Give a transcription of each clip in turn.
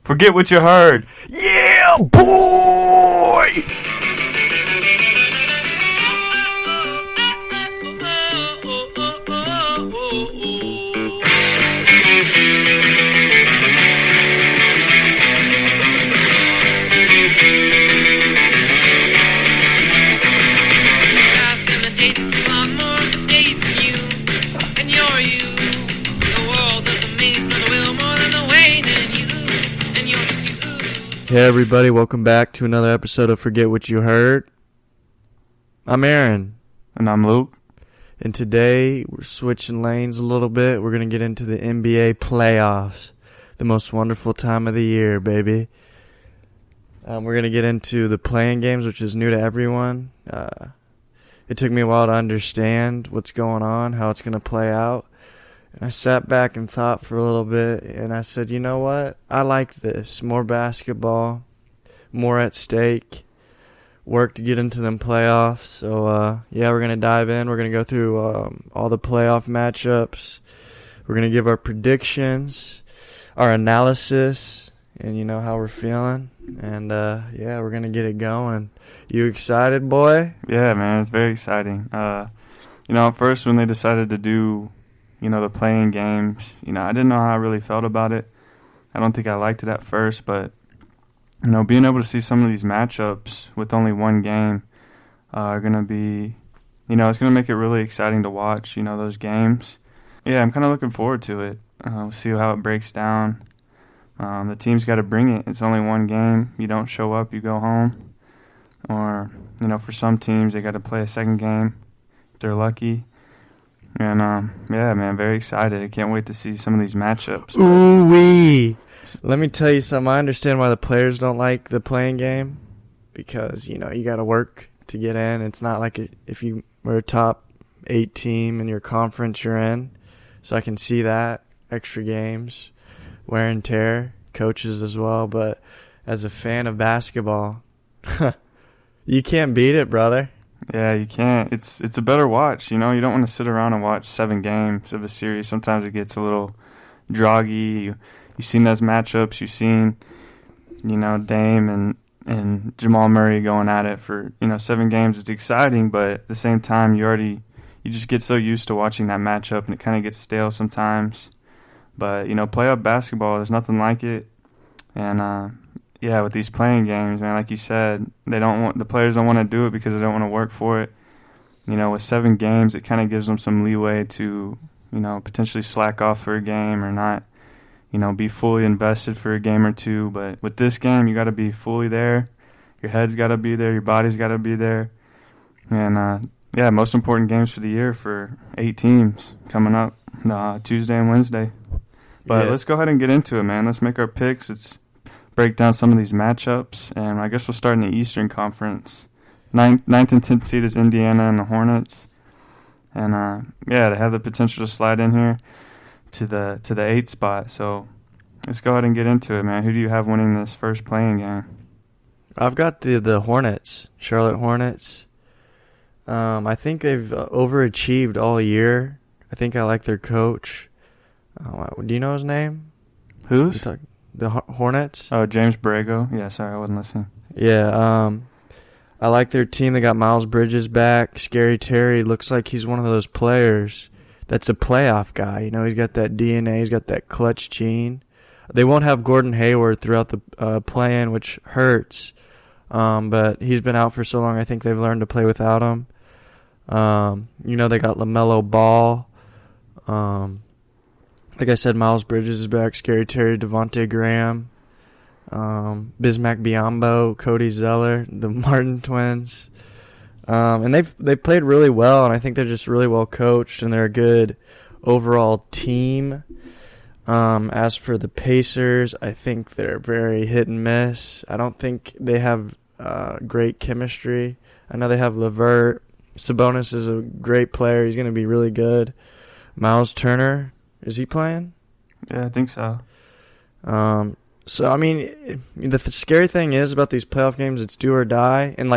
Forget what you heard. Yeah, boy! Hey everybody, welcome back to another episode of Forget What You Heard. I'm Aaron. And I'm Luke. And today we're switching lanes a little bit. We're going to get into the NBA playoffs. The most wonderful time of the year, baby. We're going to get into the playing games, which is new to everyone. It took me a while to understand what's going on, how it's going to play out. And I sat back and thought for a little bit, and I said, you know what? I like this. More basketball, more at stake, work to get into them playoffs. So, we're going to dive in. We're going to go through all the playoff matchups. We're going to give our predictions, our analysis, and you know how we're feeling. And, we're going to get it going. You excited, boy? Yeah, man, it's very exciting. At first when they decided to do the playing games, I didn't know how I really felt about it. I don't think I liked it at first, but, being able to see some of these matchups with only one game are going to be, it's going to make it really exciting to watch, those games. Yeah, I'm kind of looking forward to it. We'll see how it breaks down. The team's got to bring it. It's only one game. You don't show up, you go home. Or, for some teams, they got to play a second game if they're lucky. And, man, very excited. I can't wait to see some of these matchups. Ooh-wee. Let me tell you something. I understand why the players don't like the playing game because, you got to work to get in. It's not like if you were a top 8 team in your conference you're in. So I can see that. Extra games, wear and tear, coaches as well. But as a fan of basketball, you can't beat it, brother. Yeah, you can't. It's a better watch, You don't want to sit around and watch 7 games of a series. Sometimes it gets a little droggy. You've seen those matchups. You've seen, Dame and Jamal Murray going at it for, 7 games. It's exciting, but at the same time, you just get so used to watching that matchup, and it kind of gets stale sometimes. But, playoff basketball, there's nothing like it. And, with these playing games, man, like you said, the players don't want to do it because they don't want to work for it. With 7 games, it kind of gives them some leeway to, potentially slack off for a game or not, be fully invested for a game or two. But with this game, you got to be fully there. Your head's got to be there. Your body's got to be there. And, most important games for the year for 8 teams coming up Tuesday and Wednesday. But Let's go ahead and get into it, man. Let's make our picks. Let's break down some of these matchups, and I guess we'll start in the Eastern Conference. 9th and 10th seed is Indiana and the Hornets, and they have the potential to slide in here to the 8th spot. So let's go ahead and get into it, man. Who do you have winning this first playing game? I've got the Hornets, Charlotte Hornets. I think they've overachieved all year. I think I like their coach. Do you know his name? Who's? The Hornets? Oh, James Borrego. Yeah, sorry, I wasn't listening. Yeah, I like their team. They got Miles Bridges back. Scary Terry looks like he's one of those players that's a playoff guy. He's got that DNA. He's got that clutch gene. They won't have Gordon Hayward throughout the play-in, which hurts. But he's been out for so long, I think they've learned to play without him. They got LaMelo Ball. Like I said, Miles Bridges is back. Scary Terry, Devontae Graham, Bismack Biyombo, Cody Zeller, the Martin twins. And they played really well, and I think they're just really well coached, and they're a good overall team. As for the Pacers, I think they're very hit and miss. I don't think they have great chemistry. I know they have LeVert. Sabonis is a great player. He's going to be really good. Miles Turner. Is he playing? Yeah, I think so. The scary thing is about these playoff games, it's do or die. And,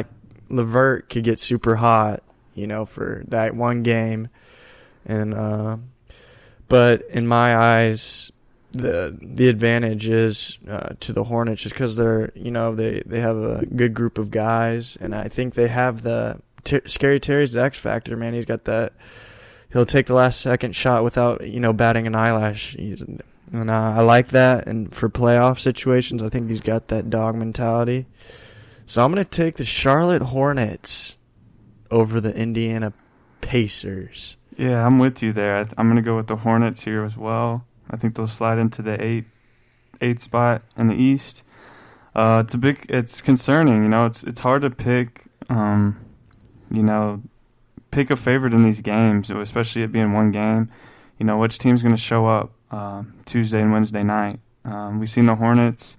LeVert could get super hot, for that one game. And but in my eyes, the advantage is to the Hornets just because they're they have a good group of guys, and I think they have the Scary Terry's the X factor, man. He's got that. He'll take the last second shot without batting an eyelash. And I like that. And for playoff situations, I think he's got that dog mentality. So I'm going to take the Charlotte Hornets over the Indiana Pacers. Yeah, I'm with you there. I'm going to go with the Hornets here as well. I think they'll slide into the eight spot in the East. It's concerning. It's hard to pick. Pick a favorite in these games, especially it being one game. Which team's going to show up Tuesday and Wednesday night. We've seen the Hornets.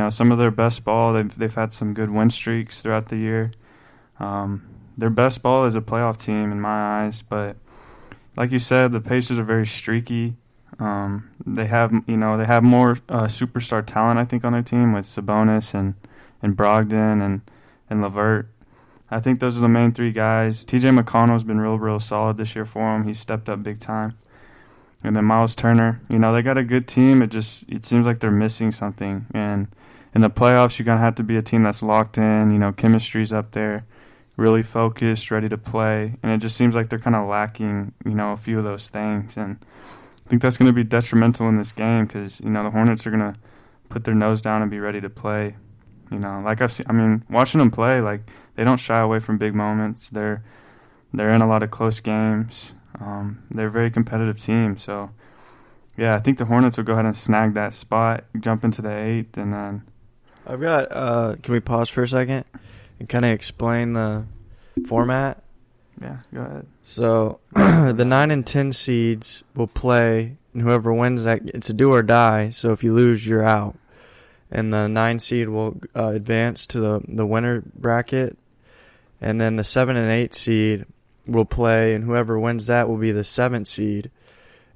Some of their best ball. They've had some good win streaks throughout the year. Their best ball is a playoff team in my eyes, but like you said, the Pacers are very streaky. They have more superstar talent, I think, on their team with Sabonis and Brogdon and LeVert. I think those are the main three guys. TJ McConnell's been real solid this year for him. He's stepped up big time. And then Miles Turner. They got a good team. It seems like they're missing something. And in the playoffs, you're going to have to be a team that's locked in. Chemistry's up there, really focused, ready to play. And it just seems like they're kind of lacking, a few of those things. And I think that's going to be detrimental in this game because, the Hornets are going to put their nose down and be ready to play. Watching them play, they don't shy away from big moments. They're in a lot of close games. They're a very competitive team. So, yeah, I think the Hornets will go ahead and snag that spot, jump into the 8th, and then... I've got... can we pause for a second and kind of explain the format? Yeah, go ahead. So, the 9 and 10 seeds will play, and whoever wins that, it's a do or die. So, if you lose, you're out. And the 9 seed will advance to the winner bracket. And then the 7 and 8 seed will play, and whoever wins that will be the 7th seed.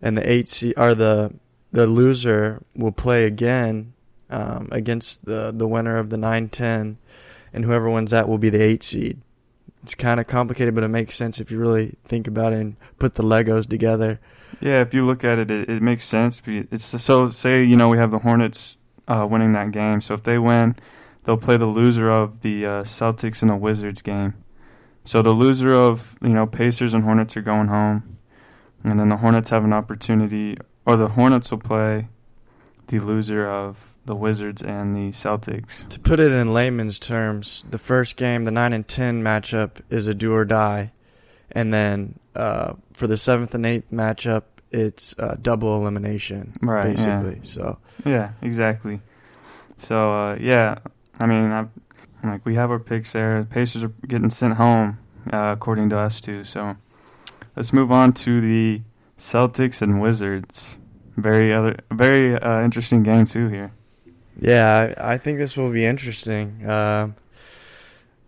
And the 8 seed, or the loser will play again against the winner of the 9-10. And whoever wins that will be the 8 seed. It's kind of complicated, but it makes sense if you really think about it and put the Legos together. Yeah, if you look at it, it makes sense. Say we have the Hornets winning that game. So if they win, they'll play the loser of the Celtics and the Wizards game. So the loser of Pacers and Hornets are going home, and then the Hornets have an opportunity, or the Hornets will play the loser of the Wizards and the Celtics. To put it in layman's terms, the first game, the 9 and 10 matchup, is a do or die, and then for the 7th and 8th matchup, it's double elimination, right? Basically. Yeah. So yeah, exactly. So we have our picks there. The Pacers are getting sent home, according to us too. So let's move on to the Celtics and Wizards. Very interesting game too here. Yeah, I think this will be interesting.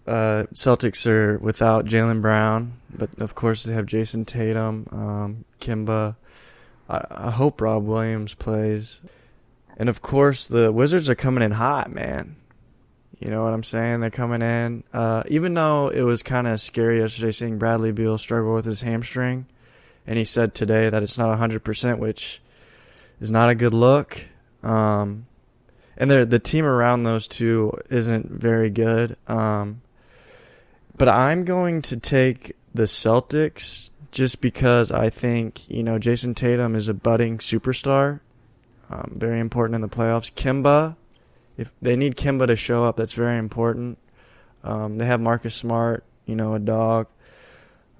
Celtics are without Jaylen Brown, but of course they have Jason Tatum, Kemba. I hope Rob Williams plays. And of course the Wizards are coming in hot, man. You know what I'm saying? They're coming in. Even though it was kind of scary yesterday seeing Bradley Beal struggle with his hamstring, and he said today that it's not 100%, which is not a good look. And the team around those two isn't very good. But I'm going to take the Celtics just because I think, Jason Tatum is a budding superstar. Very important in the playoffs. Kemba, if they need Kemba to show up, that's very important. They have Marcus Smart, a dog.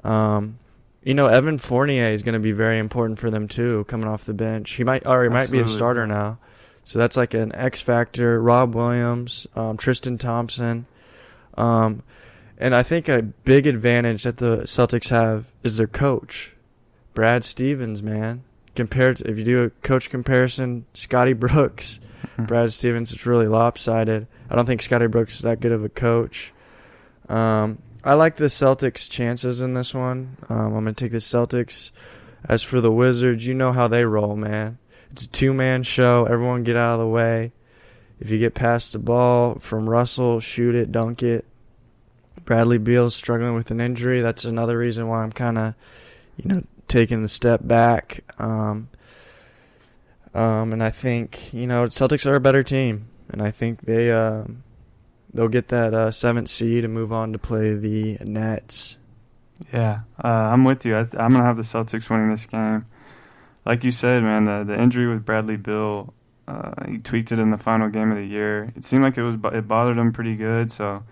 Evan Fournier is going to be very important for them too, coming off the bench. He might be a starter now. So that's like an X factor. Rob Williams, Tristan Thompson. And I think a big advantage that the Celtics have is their coach, Brad Stevens, man. If you do a coach comparison, Scotty Brooks, Brad Stevens, it's really lopsided. I don't think Scotty Brooks is that good of a coach. I like the Celtics' chances in this one. I'm going to take the Celtics. As for the Wizards, you know how they roll, man. It's a two-man show. Everyone get out of the way. If you get past the ball from Russell, shoot it, dunk it. Bradley Beal's struggling with an injury. That's another reason why I'm kind of, taking the step back. And I think, Celtics are a better team, and I think they'll get that seventh seed and move on to play the Nets. Yeah, I'm with you. I'm going to have the Celtics winning this game. Like you said, man, the injury with Bradley Beal, he tweaked it in the final game of the year. It seemed like it bothered him pretty good, so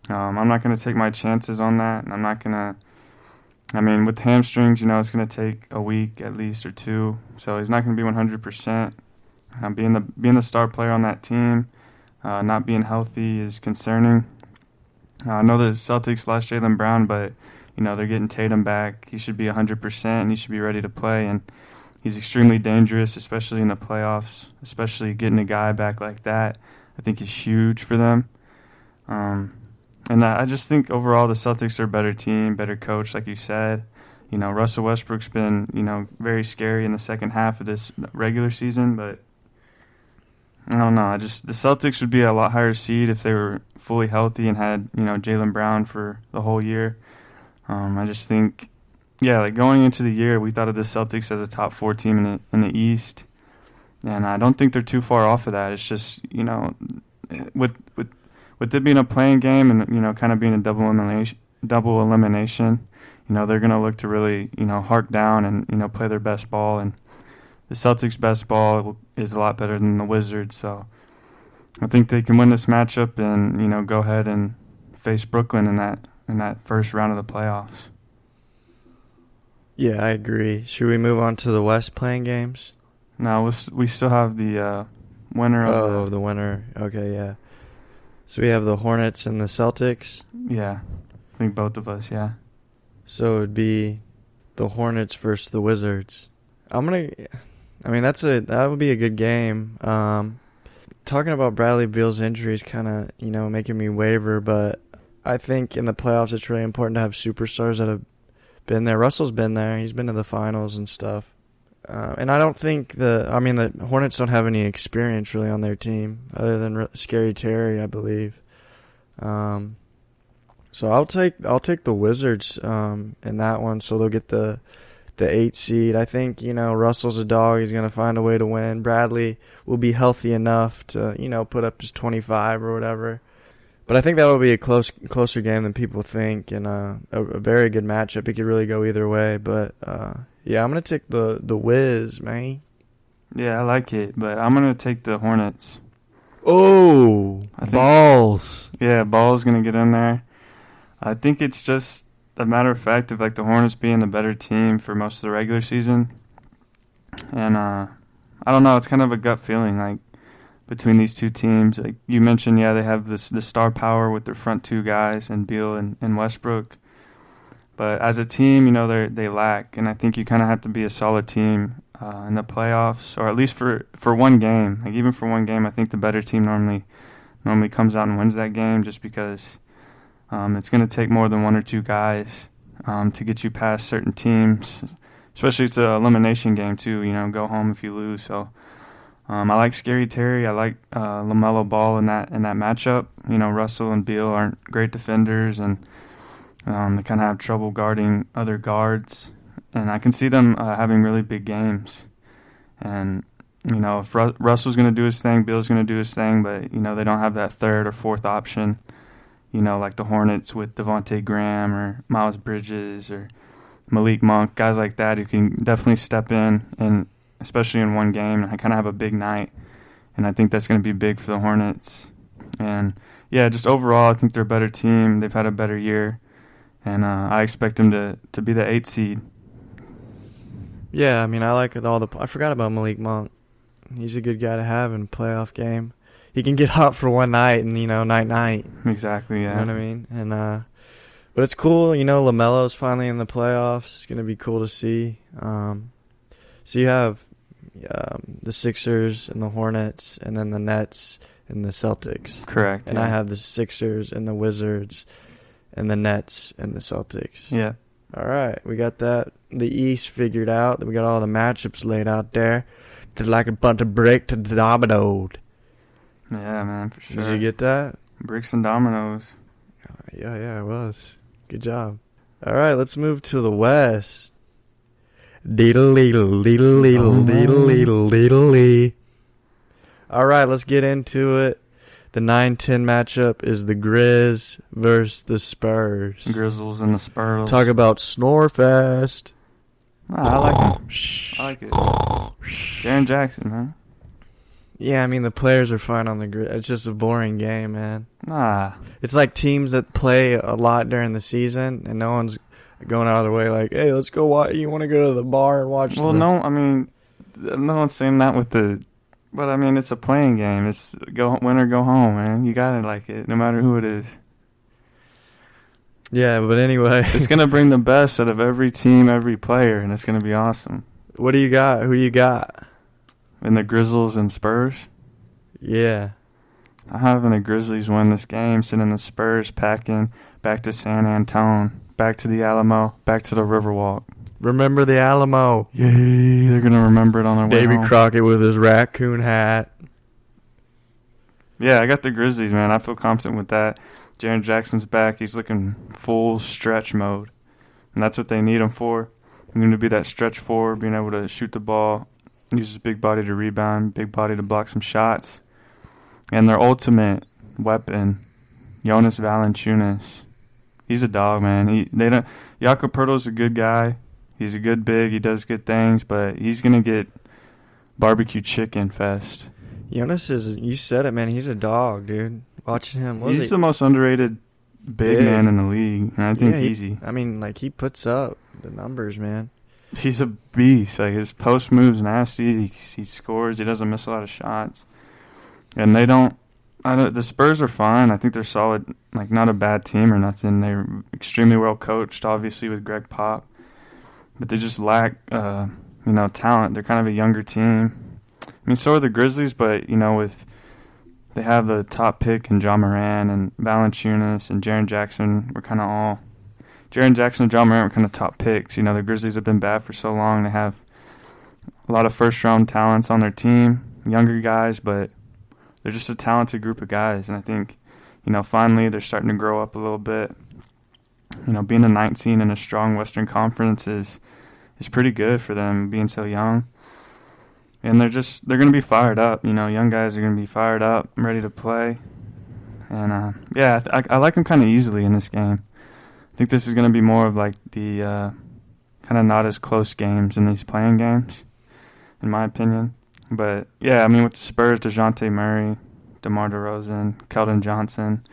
I'm not going to take my chances on that. And I'm not going to, with hamstrings, it's going to take a week at least or two, so he's not going to be 100%. Being the star player on that team, not being healthy is concerning. I know the Celtics lost Jaylen Brown, but they're getting Tatum back. He should be 100%, and he should be ready to play. And he's extremely dangerous, especially in the playoffs. Especially getting a guy back like that, I think is huge for them. And I just think overall the Celtics are a better team, better coach, like you said. Russell Westbrook's been very scary in the second half of this regular season, but I don't know. The Celtics would be a lot higher seed if they were fully healthy and had Jaylen Brown for the whole year. I just think, going into the year, we thought of the Celtics as a top 4 team in the East, and I don't think they're too far off of that. It's just with it being a playing game and kind of being a double elimination, they're gonna look to really hark down and play their best ball, and the Celtics' best ball is a lot better than the Wizards, so I think they can win this matchup and go ahead and face Brooklyn in that first round of the playoffs. Yeah, I agree. Should we move on to the West playing games? No, we still have the winner of the winner. Okay, yeah. So we have the Hornets and the Celtics? Yeah, I think both of us, yeah. So it would be the Hornets versus the Wizards. That would be a good game. Talking about Bradley Beal's injury is kind of, making me waver, but I think in the playoffs it's really important to have superstars that have been there. Russell's been there. He's been to the finals and stuff. And I don't think the Hornets don't have any experience really on their team other than Scary Terry, I believe. So I'll take the Wizards in that one. So they'll get the 8 seed. I think Russell's a dog. He's gonna find a way to win. Bradley will be healthy enough to put up his 25 or whatever. But I think that will be a closer game than people think, and a very good matchup. It could really go either way. But yeah, I'm gonna take the Wiz, man. Yeah, I like it, but I'm gonna take the Hornets. Oh, balls! Yeah, Ball's gonna get in there. I think it's just a matter of fact of the Hornets being the better team for most of the regular season, and I don't know. It's kind of a gut feeling between these two teams. Like you mentioned, they have the star power with their front two guys and Beal and Westbrook. But as a team, they lack, and I think you kind of have to be a solid team in the playoffs, or at least for one game. Even for one game, I think the better team normally comes out and wins that game, just because it's going to take more than one or two guys to get you past certain teams. Especially it's an elimination game too. Go home if you lose. So I like Scary Terry. I like LaMelo Ball in that matchup. Russell and Beal aren't great defenders, and they kind of have trouble guarding other guards, and I can see them having really big games. And if Russell's going to do his thing, Beal's going to do his thing, but they don't have that third or fourth option. Like the Hornets with Devontae Graham or Miles Bridges or Malik Monk, guys like that who can definitely step in, and especially in one game, and I kind of have a big night, and I think that's going to be big for the Hornets. And yeah, just overall, I think they're a better team. They've had a better year. And I expect him to be the 8 seed. Yeah, I like I forgot about Malik Monk. He's a good guy to have in a playoff game. He can get hot for one night and night. Exactly, yeah. You know what I mean? And but it's cool. LaMelo's finally in the playoffs. It's gonna be cool to see. So you have the Sixers and the Hornets, and then the Nets and the Celtics. Correct. And yeah. I have the Sixers and the Wizards, and the Nets and the Celtics. Yeah. All right, we got the East figured out. We got all the matchups laid out there. Just like a bunch of brick to dominoed. Yeah, man, for sure. Did you get that? Bricks and dominoes. Yeah, it was. Good job. All right, let's move to the West. Deedle-leedle. All right, let's get into it. The 9-10 matchup is the Grizz versus the Spurs. Grizzles and the Spurs. Talk about Snorefest. I like him. I like it. Jaren Jackson, man. Yeah, I mean, the players are fine on the Grizz. It's just a boring game, man. Nah. It's like teams that play a lot during the season, and no one's going out of their way like, hey, let's go watch. You want to go to the bar and watch Well, no, I mean, no one's saying that with the... But, I mean, it's a playing game. It's go win or go home, man. You got to like it, no matter who it is. Yeah, but anyway. It's going to bring the best out of every team, every player, and it's going to be awesome. What do you got? Who you got? In the Grizzlies and Spurs? Yeah. I'm having the Grizzlies win this game, sending the Spurs packing back to San Antonio, back to the Alamo, back to the Riverwalk. Remember the Alamo. Yay, they're going to remember it on their way Davy home. Crockett with his raccoon hat. Yeah, I got the Grizzlies, man. I feel confident with that. Jaren Jackson's back. He's looking full stretch mode. And that's what they need him for. He's going to be that stretch forward, being able to shoot the ball, use his big body to rebound, big body to block some shots. And their ultimate weapon, Jonas Valanciunas. He's a dog, man. Jakob Poeltl's a good guy. He's a good big. He does good things, but he's going to get barbecue chicken fest. Jonas is, you said it, man. He's a dog, dude. Watching him. He's the most underrated big man in the league. And I think easy. I mean, like, he puts up the numbers, man. He's a beast. Like, his post move's nasty. He scores. He doesn't miss a lot of shots. And the Spurs are fine. I think they're solid. Like, not a bad team or nothing. They're extremely well coached, obviously, with Greg Pop. But they just lack, talent. They're kind of a younger team. I mean, so are the Grizzlies, but, they have the top pick in John Moran and Valanciunas and Jaren Jackson. Jaren Jackson and John Moran were kind of top picks. The Grizzlies have been bad for so long. They have a lot of first-round talents on their team, younger guys, but they're just a talented group of guys. And I think, finally they're starting to grow up a little bit. Being a 19 in a strong Western Conference is pretty good for them, being so young. And they're going to be fired up. Young guys are going to be fired up, ready to play. And, I like them kind of easily in this game. I think this is going to be more of like the kind of not as close games in these playing games, in my opinion. But, yeah, I mean, with the Spurs, DeJounte Murray, DeMar DeRozan, Keldon Johnson,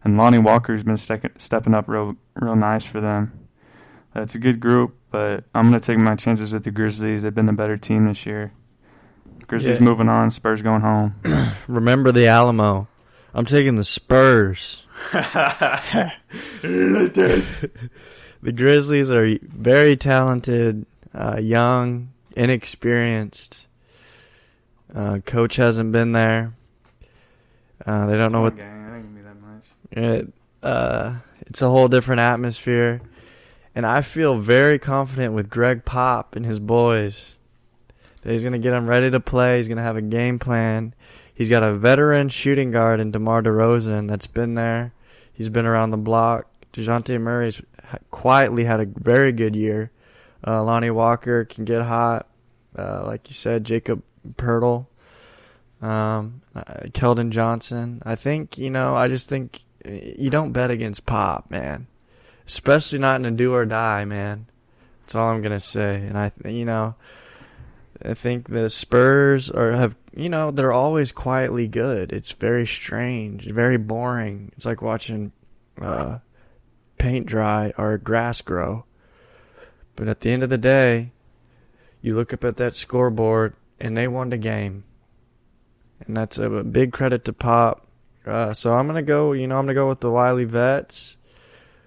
and Lonnie Walker's been stepping up real nice for them. It's a good group, but I'm going to take my chances with the Grizzlies. They've been the better team this year. Grizzlies moving on, Spurs going home. Remember the Alamo. I'm taking the Spurs. The Grizzlies are very talented, young, inexperienced. Coach hasn't been there. They don't know what. Gang. That ain't gonna be that much. It's a whole different atmosphere, and I feel very confident with Greg Pop and his boys. That he's gonna get them ready to play. He's gonna have a game plan. He's got a veteran shooting guard in DeMar DeRozan that's been there. He's been around the block. DeJounte Murray's quietly had a very good year. Lonnie Walker can get hot. Like you said, Jakob Poeltl. Keldon Johnson. I think, I just think you don't bet against Pop, man. Especially not in a do or die, man. That's all I'm going to say. And I think the Spurs they're always quietly good. It's very strange, very boring. It's like watching paint dry or grass grow. But at the end of the day, you look up at that scoreboard and they won the game. And that's a big credit to Pop. So I'm going to go, with the Wiley Vets,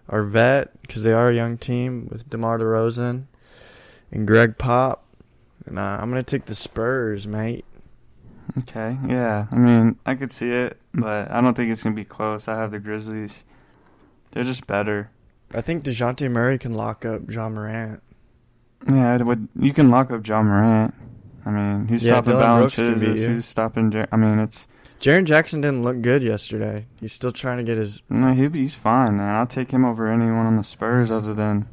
or Vet, because they are a young team with DeMar DeRozan and Greg Pop. And I'm going to take the Spurs, mate. Okay, yeah. I mean, I could see it, but I don't think it's going to be close. I have the Grizzlies. They're just better. I think DeJounte Murray can lock up John Morant. Yeah, you can lock up John Morant. I mean, he's stopping Valanciunas. He's stopping. It's. Jaren Jackson didn't look good yesterday. He's still trying to get his. No, he's fine, man. I'll take him over anyone on the Spurs other than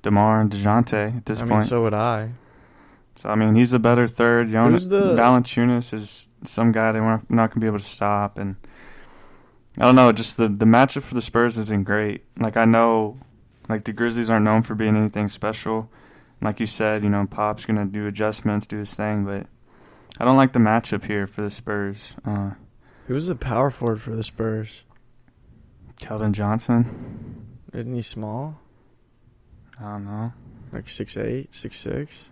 DeMar and DeJounte at this point. So would I. So, I mean, he's a better third. Valanciunas is some guy they we're not going to be able to stop. And I don't know, just the matchup for the Spurs isn't great. Like, I know, like, the Grizzlies aren't known for being anything special. Like you said, Pop's going to do adjustments, do his thing, but I don't like the matchup here for the Spurs. Who's the power forward for the Spurs? Keldon Johnson. Isn't he small? I don't know. Like 6'8", 6'6"?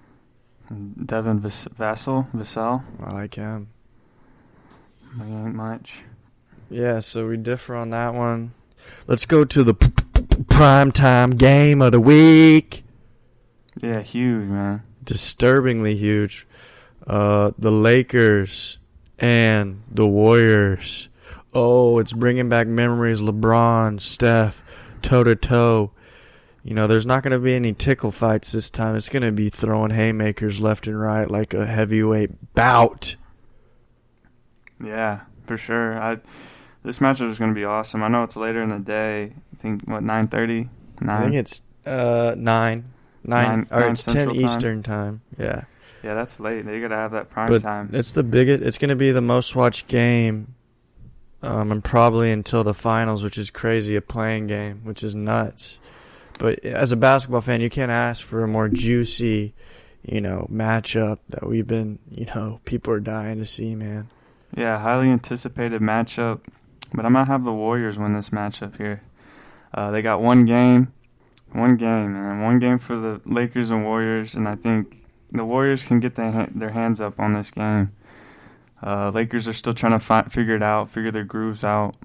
Devin Vassell. I like him. He ain't much. Yeah, so we differ on that one. Let's go to the primetime game of the week. Yeah, huge, man. Disturbingly huge. The Lakers and the Warriors. Oh, it's bringing back memories. LeBron, Steph, toe-to-toe. There's not going to be any tickle fights this time. It's going to be throwing haymakers left and right like a heavyweight bout. Yeah, for sure. This matchup is going to be awesome. I know it's later in the day. I think, 9:30? 9? I think it's 9. 9 or it's 10 Eastern time. Yeah. Yeah, that's late. They got to have that prime time. It's the biggest. It's going to be the most watched game, and probably until the finals, which is crazy. A playing game, which is nuts. But as a basketball fan, you can't ask for a more juicy, matchup that we've been, people are dying to see, man. Yeah, highly anticipated matchup. But I'm going to have the Warriors win this matchup here. They got one game, and one game for the Lakers and Warriors, and I think the Warriors can get their hands up on this game. Lakers are still trying to figure it out, figure their grooves out.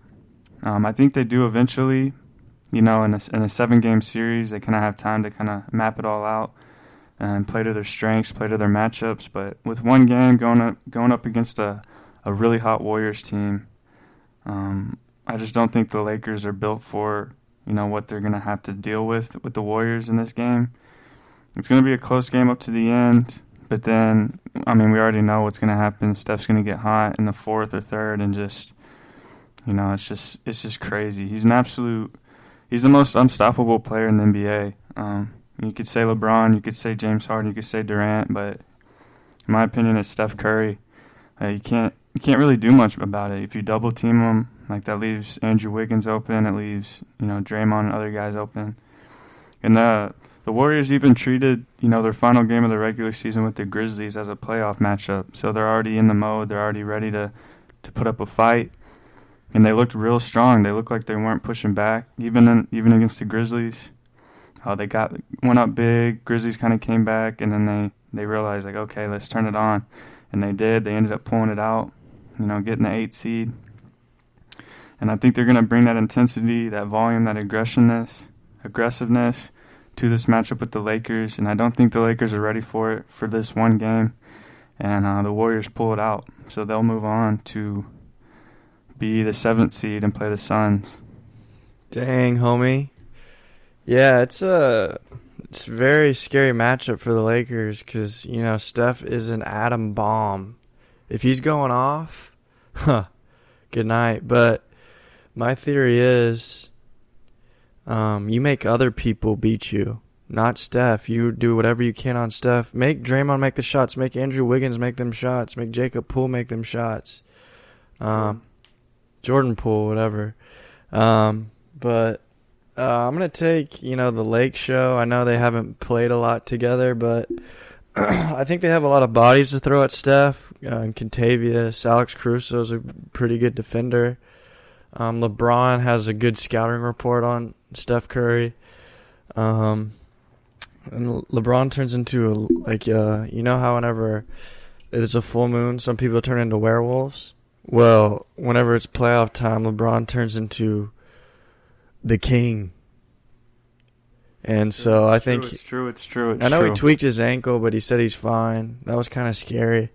I think they do eventually. In a 7-game series, they kind of have time to kind of map it all out and play to their strengths, play to their matchups. But with one game going up against a really hot Warriors team, I just don't think the Lakers are built for what they're going to have to deal with the Warriors in this game. It's going to be a close game up to the end, but then, we already know what's going to happen. Steph's going to get hot in the fourth or third and just, it's just crazy. He's the most unstoppable player in the NBA. You could say LeBron, you could say James Harden, you could say Durant, but in my opinion, it's Steph Curry. You can't really do much about it. If you double team him, that leaves Andrew Wiggins open. It leaves Draymond and other guys open. And the Warriors even treated their final game of the regular season with the Grizzlies as a playoff matchup. So they're already in the mode. They're already ready to put up a fight. And they looked real strong. They looked like they weren't pushing back, even against the Grizzlies. They went up big. Grizzlies kind of came back, and then they realized, okay, let's turn it on. And they did. They ended up pulling it out, getting the 8th seed. And I think they're going to bring that intensity, that volume, that aggressiveness to this matchup with the Lakers. And I don't think the Lakers are ready for it for this one game. And the Warriors pull it out. So they'll move on to be the 7th seed and play the Suns. Dang, homie. Yeah, it's a very scary matchup for the Lakers because, Steph is an atom bomb. If he's going off, good night. But my theory is you make other people beat you, not Steph. You do whatever you can on Steph. Make Draymond make the shots. Make Andrew Wiggins make them shots. Make Jacob Poole make them shots. Jordan Poole, whatever. But I'm going to take, the Lake Show. I know they haven't played a lot together, but I think they have a lot of bodies to throw at Steph. Contavious, Alex Caruso is a pretty good defender. LeBron has a good scouting report on Steph Curry. And LeBron turns into, how whenever there's a full moon, some people turn into werewolves? Well, whenever it's playoff time, LeBron turns into the king. And so I think... It's true. I know he tweaked his ankle, but he said he's fine. That was kind of scary.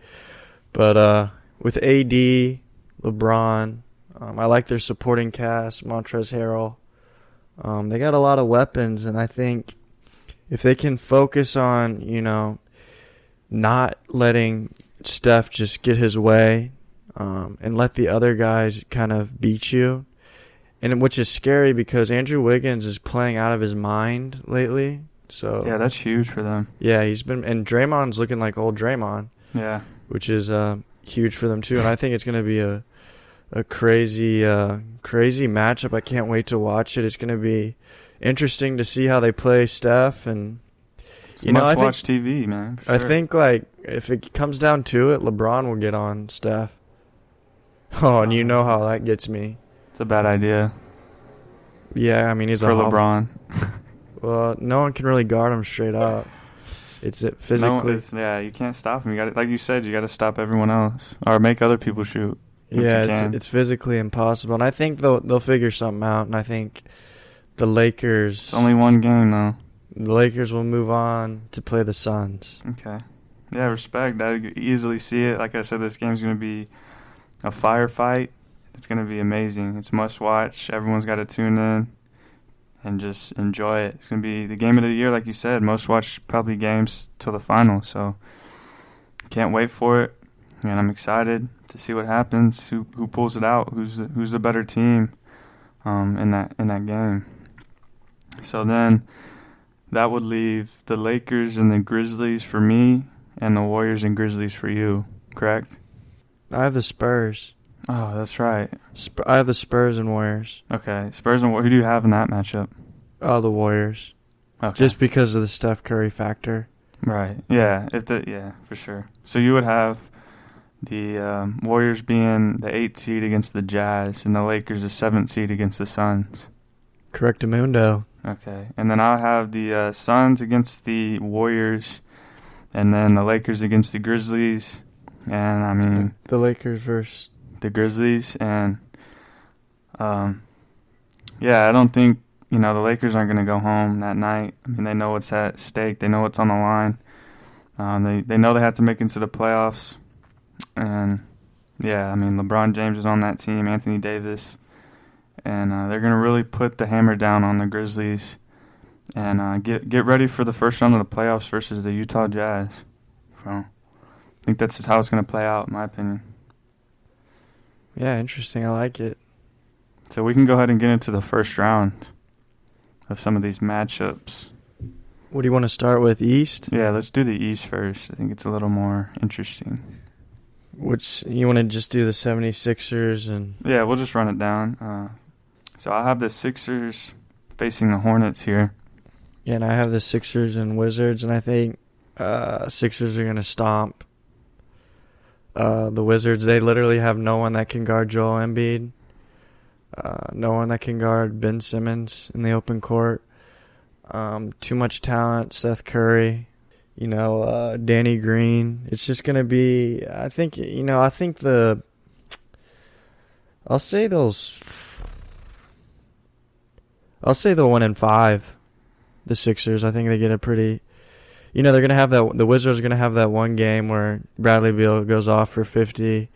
But with AD, LeBron, I like their supporting cast, Montrezl Harrell. They got a lot of weapons, and I think if they can focus on, not letting Steph just get his way, and let the other guys kind of beat you. And which is scary because Andrew Wiggins is playing out of his mind lately. So Yeah, that's huge for them. yeah, and Draymond's looking like old Draymond, Yeah. which is huge for them too. And I think it's going to be a crazy matchup. I can't wait to watch it. It's going to be interesting to see how they play Steph, and It's you know, I watch TV, man. For I sure. think like if it comes down to it, LeBron will get on Steph. Oh, and you know how that gets me. It's a bad idea Yeah, I mean he's for a LeBron. Well, no one can really guard him straight up. It's physically. You can't stop him. You got, like you said, you got to stop everyone else or make other people shoot. Yeah, it's physically impossible, and I think they'll figure something out. And I think the Lakers. It's only one game though. The Lakers will move on to play the Suns. Okay. Yeah, respect. I easily see it. Like I said, this game's going to be a firefight. It's going to be amazing. It's must watch. Everyone's got to tune in and just enjoy it. It's going to be the game of the year, like you said. Most watched probably games till the final. So can't wait for it. And I'm excited to see what happens. Who pulls it out? Who's the better team in that game? So then that would leave the Lakers and the Grizzlies for me, and the Warriors and Grizzlies for you. Correct? I have the Spurs. Oh, that's right. I have the Spurs and Warriors. Okay, Spurs and who do you have in that matchup? Oh, the Warriors. Okay. Just because of the Steph Curry factor. Right. Yeah. For sure. So you would have the Warriors being the 8th seed against the Jazz, and the Lakers the 7th seed against the Suns. Correctamundo. Okay, and then I'll have the Suns against the Warriors, and then the Lakers against the Grizzlies, and I mean the Lakers versus the Grizzlies, and yeah, I don't think the Lakers aren't going to go home that night. I mean, they know what's at stake, they know what's on the line, they know they have to make it into the playoffs, and yeah, I mean LeBron James is on that team, Anthony Davis. And they're going to really put the hammer down on the Grizzlies and get ready for the first round of the playoffs versus the Utah Jazz. So I think that's just how it's going to play out, in my opinion. Yeah, interesting. I like it. So we can go ahead and get into the first round of some of these matchups. What do you want to start with, East? Yeah, let's do the East first. I think it's a little more interesting. Which, you want to just do the 76ers and... Yeah, we'll just run it down. So I have the Sixers facing the Hornets here. Yeah, and I have the Sixers and Wizards, and I think Sixers are going to stomp the Wizards. They literally have no one that can guard Joel Embiid, no one that can guard Ben Simmons in the open court. Too much talent, Seth Curry, Danny Green. It's just going to be, I think I'll say the 1-5, the Sixers. I think they get a pretty, they're going to have that, the Wizards are going to have that one game where Bradley Beal goes off for 50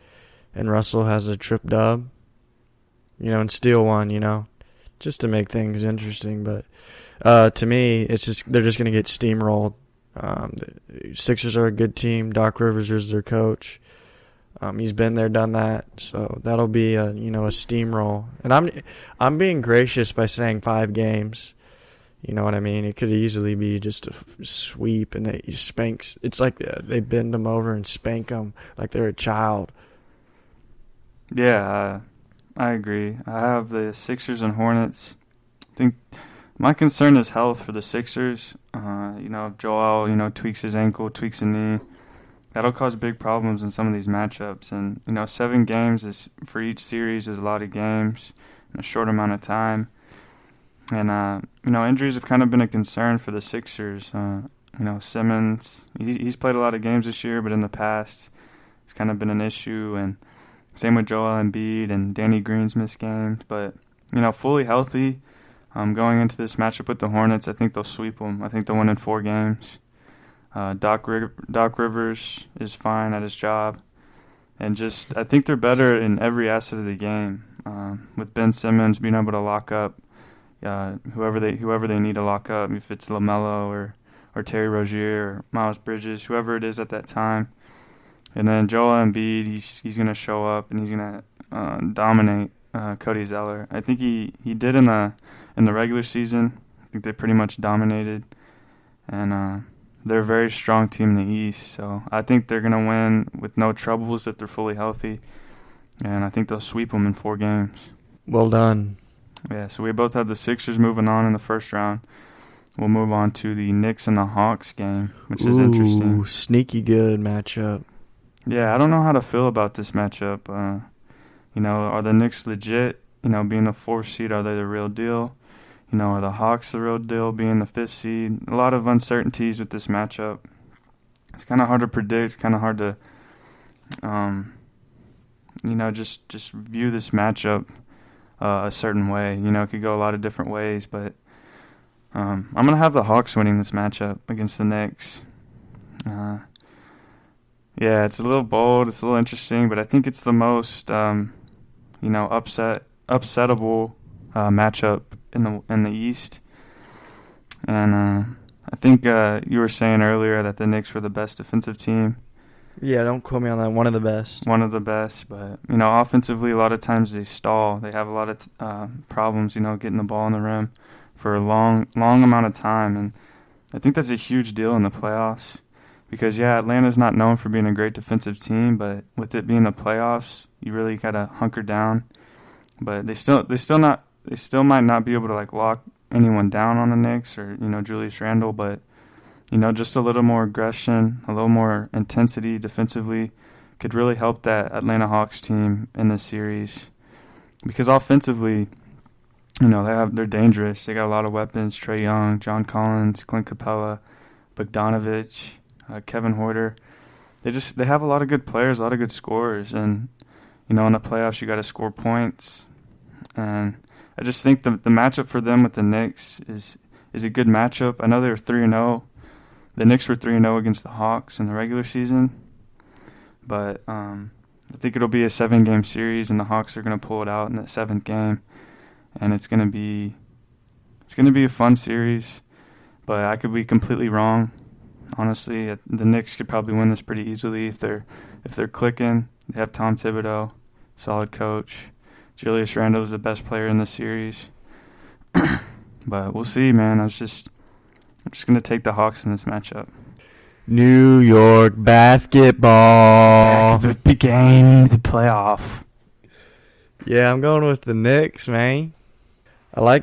and Russell has a trip dub, and steal one, just to make things interesting. But to me, they're just going to get steamrolled. The Sixers are a good team. Doc Rivers is their coach. He's been there, done that, so that'll be a steamroll. And I'm being gracious by saying 5 games. You know what I mean? It could easily be just a sweep, and they spanks. It's like they bend them over and spank them like they're a child. Yeah, I agree. I have the Sixers and Hornets. I think my concern is health for the Sixers. If Joel, tweaks his ankle, tweaks a knee, that'll cause big problems in some of these matchups. And 7 games for each series is a lot of games in a short amount of time. And injuries have kind of been a concern for the Sixers. Simmons, he's played a lot of games this year, but in the past, it's kind of been an issue. And same with Joel Embiid, and Danny Green's missed games. But fully healthy, going into this matchup with the Hornets, I think they'll sweep them. I think they'll win in 4 games. Doc Rivers is fine at his job, and I think they're better in every asset of the game. With Ben Simmons being able to lock up whoever they need to lock up, if it's LaMelo or Terry Rozier or Miles Bridges, whoever it is at that time. And then Joel Embiid, he's going to show up and he's going to dominate Cody Zeller. I think he did in the regular season. I think they pretty much dominated. and they're a very strong team in the East. So I think they're going to win with no troubles if they're fully healthy, and I think they'll sweep them in 4 games. Well done. Yeah, so we both have the Sixers moving on in the first round. We'll move on to the Knicks and the Hawks game, which is interesting. Sneaky good matchup. Yeah, I don't know how to feel about this matchup. Are the Knicks legit? Being the 4th seed, are they the real deal? Are the Hawks the real deal, being the 5th seed? A lot of uncertainties with this matchup. It's kind of hard to predict. It's kind of hard to, just view this matchup a certain way. It could go a lot of different ways, but I'm going to have the Hawks winning this matchup against the Knicks. Yeah, it's a little bold. It's a little interesting, but I think it's the most, upsettable matchup in the East. And I think you were saying earlier that the Knicks were the best defensive team. Yeah, don't quote me on that. One of the best. One of the best, but offensively, a lot of times they stall. They have a lot of problems, getting the ball in the rim for a long amount of time, and I think that's a huge deal in the playoffs. Because Atlanta's not known for being a great defensive team, but with it being the playoffs, you really gotta hunker down. But they still might not be able to lock anyone down on the Knicks or Julius Randle, but just a little more aggression, a little more intensity defensively could really help that Atlanta Hawks team in this series. Because offensively, they're dangerous. They got a lot of weapons: Trae Young, John Collins, Clint Capella, Bogdanovich, Kevin Huerter. They have a lot of good players, a lot of good scorers, and in the playoffs you got to score points. And I just think the matchup for them with the Knicks is a good matchup. I know they were 3-0. The Knicks were 3-0 against the Hawks in the regular season, but I think it'll be a 7-game series, and the Hawks are going to pull it out in that 7th game, and it's going to be a fun series. But I could be completely wrong. Honestly, the Knicks could probably win this pretty easily if they're clicking. They have Tom Thibodeau, solid coach. Julius Randle is the best player in the series. But we'll see, man. I'm just going to take the Hawks in this matchup. New York basketball. The game, the playoff. Yeah, I'm going with the Knicks, man. I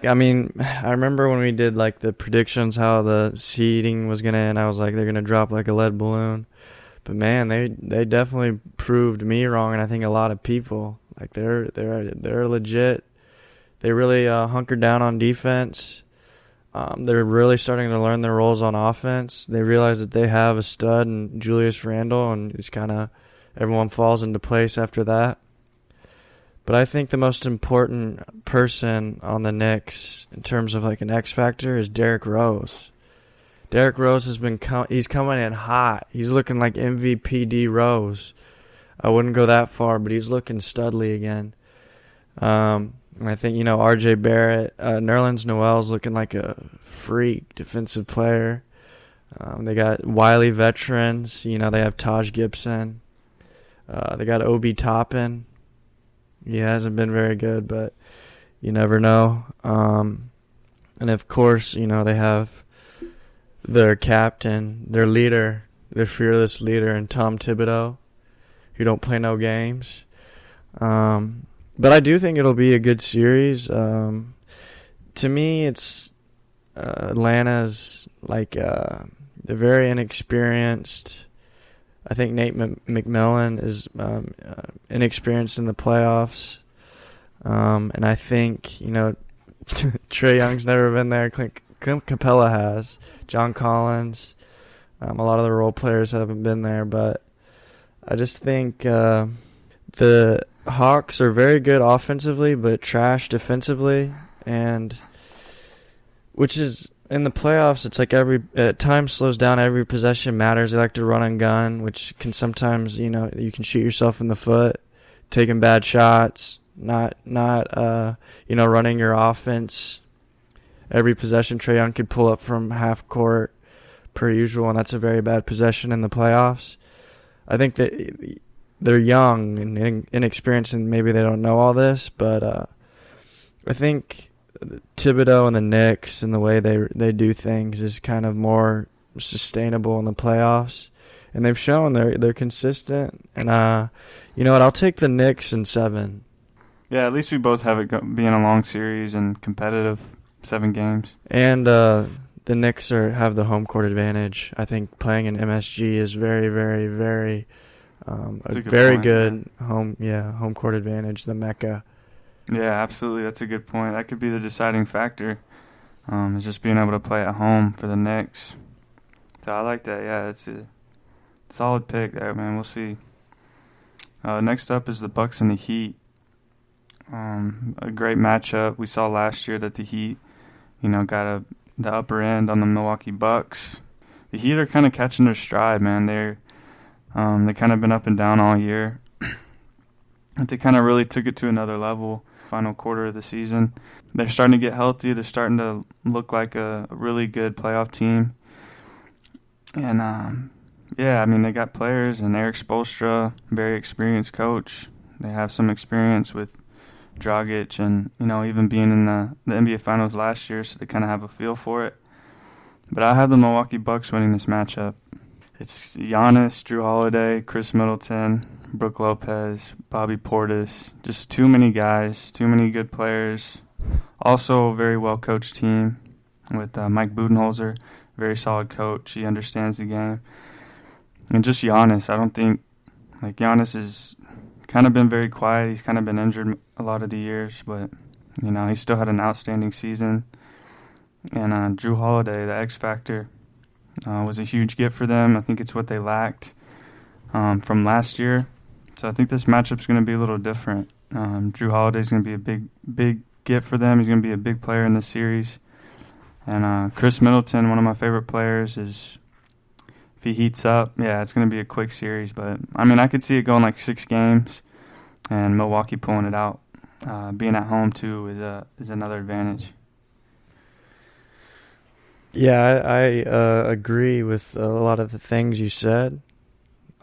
remember when we did the predictions, how the seeding was going to end. I was like, they're going to drop like a lead balloon. But man, they definitely proved me wrong, and I think a lot of people. They're legit. They really hunkered down on defense. They're really starting to learn their roles on offense. They realize that they have a stud in Julius Randle, and it's kind of everyone falls into place after that. But I think the most important person on the Knicks in terms of an X factor is Derrick Rose. Derrick Rose has been he's coming in hot. He's looking like MVP D Rose. I wouldn't go that far, but he's looking studly again. And I think R.J. Barrett, Nerlens Noel's looking like a freak defensive player. They got wily veterans. They have Taj Gibson. They got Obi Toppin. He hasn't been very good, but you never know. And of course, they have their captain, their leader, their fearless leader, and Tom Thibodeau, who don't play no games. But I do think it'll be a good series. To me, it's Atlanta's they're very inexperienced. I think Nate McMillan is inexperienced in the playoffs. And I think, Trae Young's never been there. Clint Capella has. John Collins. A lot of the role players haven't been there. But I just think the Hawks are very good offensively, but trash defensively. And which is... in the playoffs, it's time slows down. Every possession matters. They like to run and gun, which can sometimes, you can shoot yourself in the foot, taking bad shots, not running your offense. Every possession, Trae Young could pull up from half court per usual, and that's a very bad possession in the playoffs. I think that they're young and inexperienced, and maybe they don't know all this, but I think Thibodeau and the Knicks and the way they do things is kind of more sustainable in the playoffs. And they've shown they're consistent. And you know what? I'll take the Knicks in 7. Yeah, at least we both have it being a long series and competitive, 7 games. And the Knicks have the home court advantage. I think playing in MSG is very, very, very a very good home court advantage. The Mecca. Yeah, absolutely. That's a good point. That could be the deciding factor. Is just being able to play at home for the Knicks. So I like that. Yeah, it's a solid pick there, man. We'll see. Next up is the Bucks and the Heat. A great matchup. We saw last year that the Heat, got the upper end on the Milwaukee Bucks. The Heat are kind of catching their stride, man. They kind of been up and down all year. But they kind of really took it to another level. Final quarter of the season, they're starting to get healthy. They're starting to look like a really good playoff team. And they got players, and Eric Spoelstra, very experienced coach. They have some experience with Dragic and, even being in the NBA Finals last year, so they kind of have a feel for it. But I have the Milwaukee Bucks winning this matchup. It's Giannis, Jrue Holiday, Chris Middleton, Brook Lopez, Bobby Portis. Just too many guys, too many good players. Also a very well-coached team with Mike Budenholzer, very solid coach. He understands the game. And just Giannis. I don't think, Giannis has kind of been very quiet. He's kind of been injured a lot of the years, but, he still had an outstanding season. And Jrue Holiday, the X Factor, was a huge get for them. I think it's what they lacked from last year. So I think this matchup's going to be a little different. Jrue Holiday's going to be a big get for them. He's going to be a big player in this series. And Chris Middleton, one of my favorite players, if he heats up, it's going to be a quick series. But, I could see it going 6 games and Milwaukee pulling it out. Being at home, too, is another advantage. Yeah, I agree with a lot of the things you said.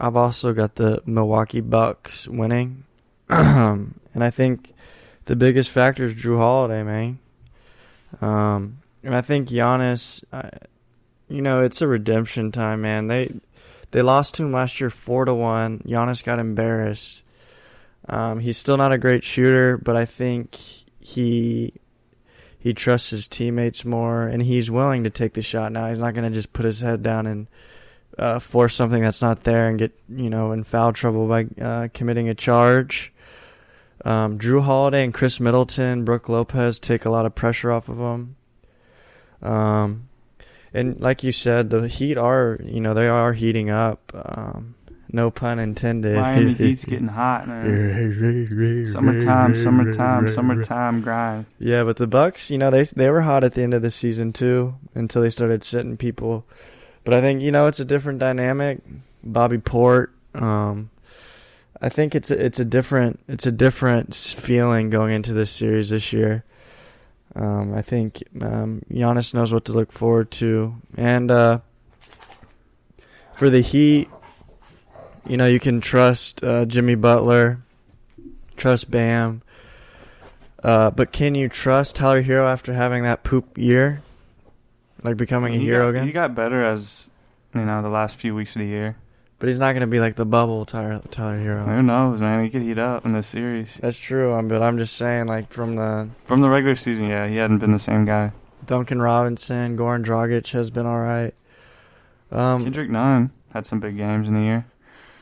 I've also got the Milwaukee Bucks winning. And I think the biggest factor is Jrue Holiday, man. And I think Giannis, it's a redemption time, man. They lost to him last year 4-1. Giannis got embarrassed. He's still not a great shooter, but I think he trusts his teammates more, and he's willing to take the shot now. He's not going to just put his head down and force something that's not there and get, in foul trouble by committing a charge. Jrue Holiday and Chris Middleton, Brook Lopez take a lot of pressure off of him. And like you said, the Heat are, they are heating up. No pun intended. Miami Heat's getting hot, man. Summertime grind. Yeah, but the Bucks, they were hot at the end of the season too, until they started sitting people. But I think, it's a different dynamic. Bobby Port, I think it's a different feeling going into this series this year. I think Giannis knows what to look forward to, and for the Heat, you can trust Jimmy Butler, trust Bam, but can you trust Tyler Hero after having that poop year, becoming a hero again? He got better as the last few weeks of the year. But he's not going to be like the bubble Tyler Hero. Who knows, man? He could heat up in this series. That's true, but I'm just saying, from the regular season, he hadn't been the same guy. Duncan Robinson, Goran Dragic has been all right. Kendrick Nunn had some big games in the year.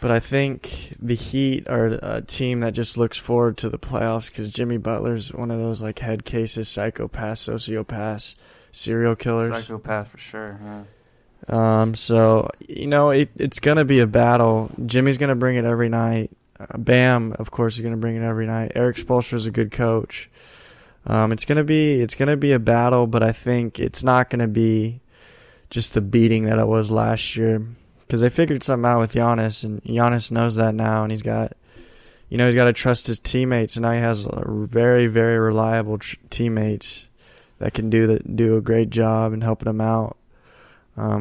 But I think the Heat are a team that just looks forward to the playoffs because Jimmy Butler's one of those head cases, psychopaths, sociopaths, serial killers. Psychopath for sure, yeah. So, it's going to be a battle. Jimmy's going to bring it every night. Bam, of course, is going to bring it every night. Eric Spoelstra is a good coach. It's going to be a battle, but I think it's not going to be just the beating that it was last year because they figured something out with Giannis, and Giannis knows that now, and he's got to trust his teammates, and now he has very, very reliable teammates that can do a great job in helping him out.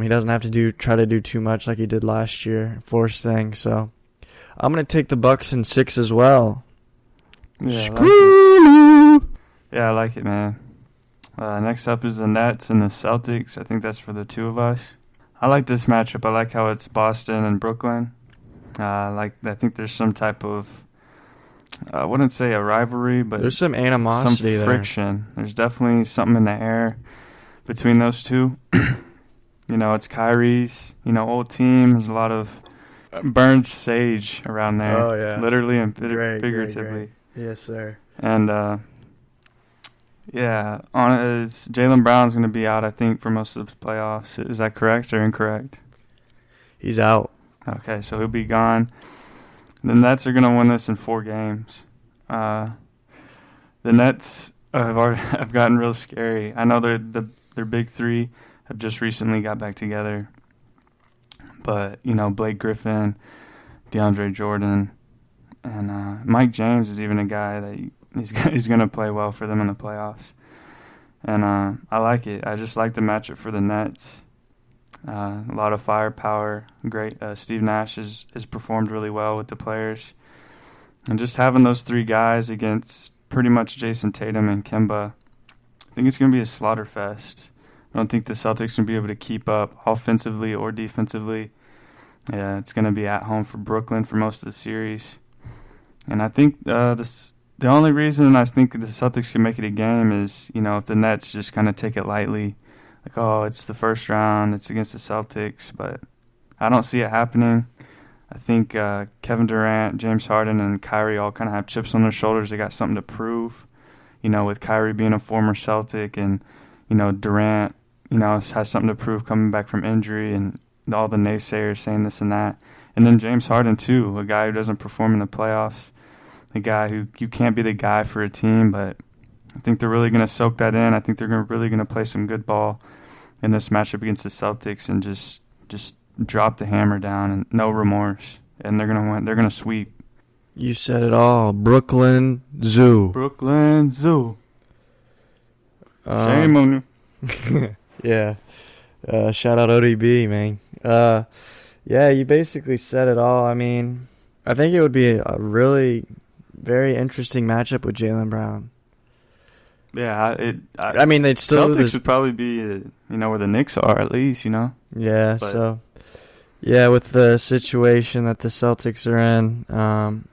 He doesn't have to try to do too much like he did last year, force things. So I'm going to take the Bucks in 6 as well. Yeah, I like it, man. Next up is the Nets and the Celtics. I think that's for the two of us. I like this matchup. I like how it's Boston and Brooklyn. I think there's some type of, I wouldn't say a rivalry, but there's some animosity some there. friction. There's definitely something in the air between those two. It's Kyrie's, old team. There's a lot of burned sage around there. Oh, yeah. Literally and Great, figuratively. great. Yes, sir. And, Jaylen Brown's going to be out, I think, for most of the playoffs. Is that correct or incorrect? He's out. Okay, so he'll be gone. The Nets are going to win this in 4 games. The Nets have gotten real scary. I know their big three have just recently got back together. But, Blake Griffin, DeAndre Jordan, and Mike James is even a guy that he's going to play well for them in the playoffs. And I like it. I just like the matchup for the Nets. A lot of firepower. Great. Steve Nash has performed really well with the players. And just having those 3 guys against pretty much Jason Tatum and Kemba, I think it's going to be a slaughter fest. I don't think the Celtics can be able to keep up offensively or defensively. Yeah, it's going to be at home for Brooklyn for most of the series. And I think the only reason I think the Celtics can make it a game is, if the Nets just kind of take it lightly. Like, oh, it's the first round, it's against the Celtics. But I don't see it happening. I think Kevin Durant, James Harden, and Kyrie all kind of have chips on their shoulders. They got something to prove, with Kyrie being a former Celtic and, Durant, has something to prove coming back from injury and all the naysayers saying this and that. And then James Harden, too, a guy who doesn't perform in the playoffs, a guy who you can't be the guy for a team, but I think they're really going to soak that in. I think they're really going to play some good ball in this matchup against the Celtics and just drop the hammer down and no remorse. And they're going to win. They're going to sweep. You said it all. Brooklyn Zoo. Brooklyn Zoo. Shame on you. Yeah. Shout out ODB, man. Yeah, you basically said it all. I mean, I think it would be a really very interesting matchup with Jaylen Brown. Yeah, I mean, they'd still Celtics would probably be, where the Knicks are at least, Yeah, but. So, yeah, with the situation that the Celtics are in,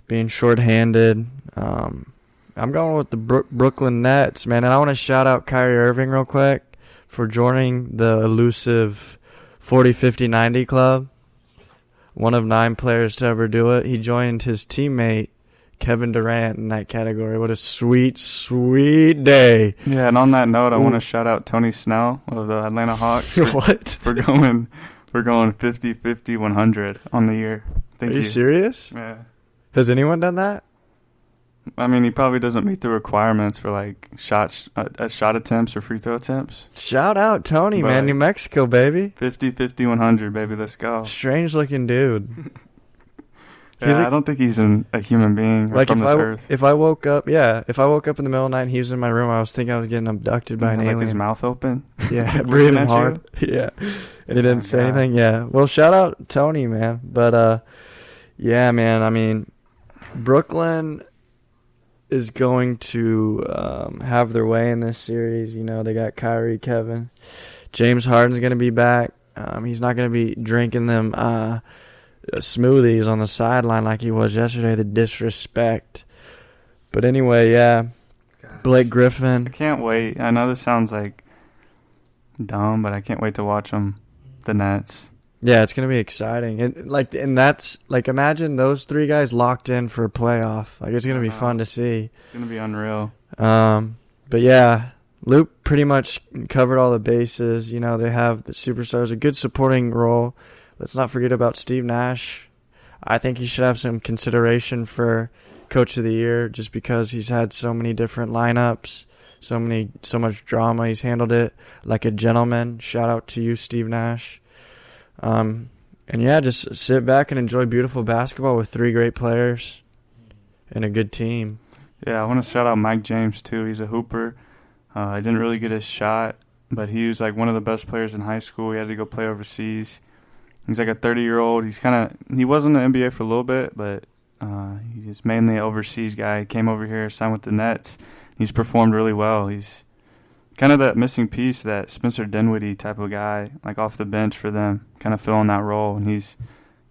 being shorthanded, I'm going with the Brooklyn Nets, man. And I want to shout out Kyrie Irving real quick for joining the elusive 40, 50, 90 club. One of 9 players to ever do it. He joined his teammate, Kevin Durant, in that category. What a sweet, sweet day. Yeah, and on that note, I want to shout out Tony Snell of the Atlanta Hawks for going 50, 50, 100 on the year. Are you serious? Yeah. Has anyone done that? I mean, he probably doesn't meet the requirements for shot attempts or free throw attempts. Shout out Tony, man. New Mexico, baby. 50, 50, 100, baby. Let's go. Strange looking dude. Yeah, I don't think he's a human being from this earth. If I woke up in the middle of the night and he was in my room, I was thinking I was getting abducted by an alien. His mouth open? Yeah, breathing hard. Yeah. And he didn't say anything. Yeah. Well, shout out Tony, man. But, yeah, man, I mean, Brooklyn is going to have their way in this series. They got Kyrie, Kevin. James Harden's going to be back. He's not going to be drinking them smoothies on the sideline like he was yesterday. The disrespect. But anyway, yeah. Gosh. Blake Griffin. I can't wait. I know this sounds like dumb, but I can't wait to watch them. The Nets. Yeah, it's gonna be exciting. And that's imagine those 3 guys locked in for a playoff. It's gonna be fun to see. It's gonna be unreal. But yeah, Luke pretty much covered all the bases. They have the superstars, a good supporting role. Let's not forget about Steve Nash. I think he should have some consideration for Coach of the Year just because he's had so many different lineups, so much drama. He's handled it like a gentleman. Shout out to you, Steve Nash. And yeah, just sit back and enjoy beautiful basketball with 3 great players and a good team. Yeah, I want to shout out Mike James too. He's a hooper. He didn't really get his shot, but he was one of the best players in high school. He had to go play overseas. He's a 30-year-old. He was in the NBA for a little bit, but he's mainly an overseas guy. He came over here, signed with the Nets. He's performed really well. He's kind of that missing piece, that Spencer Dinwiddie type of guy, like off the bench for them, kind of filling that role. And he's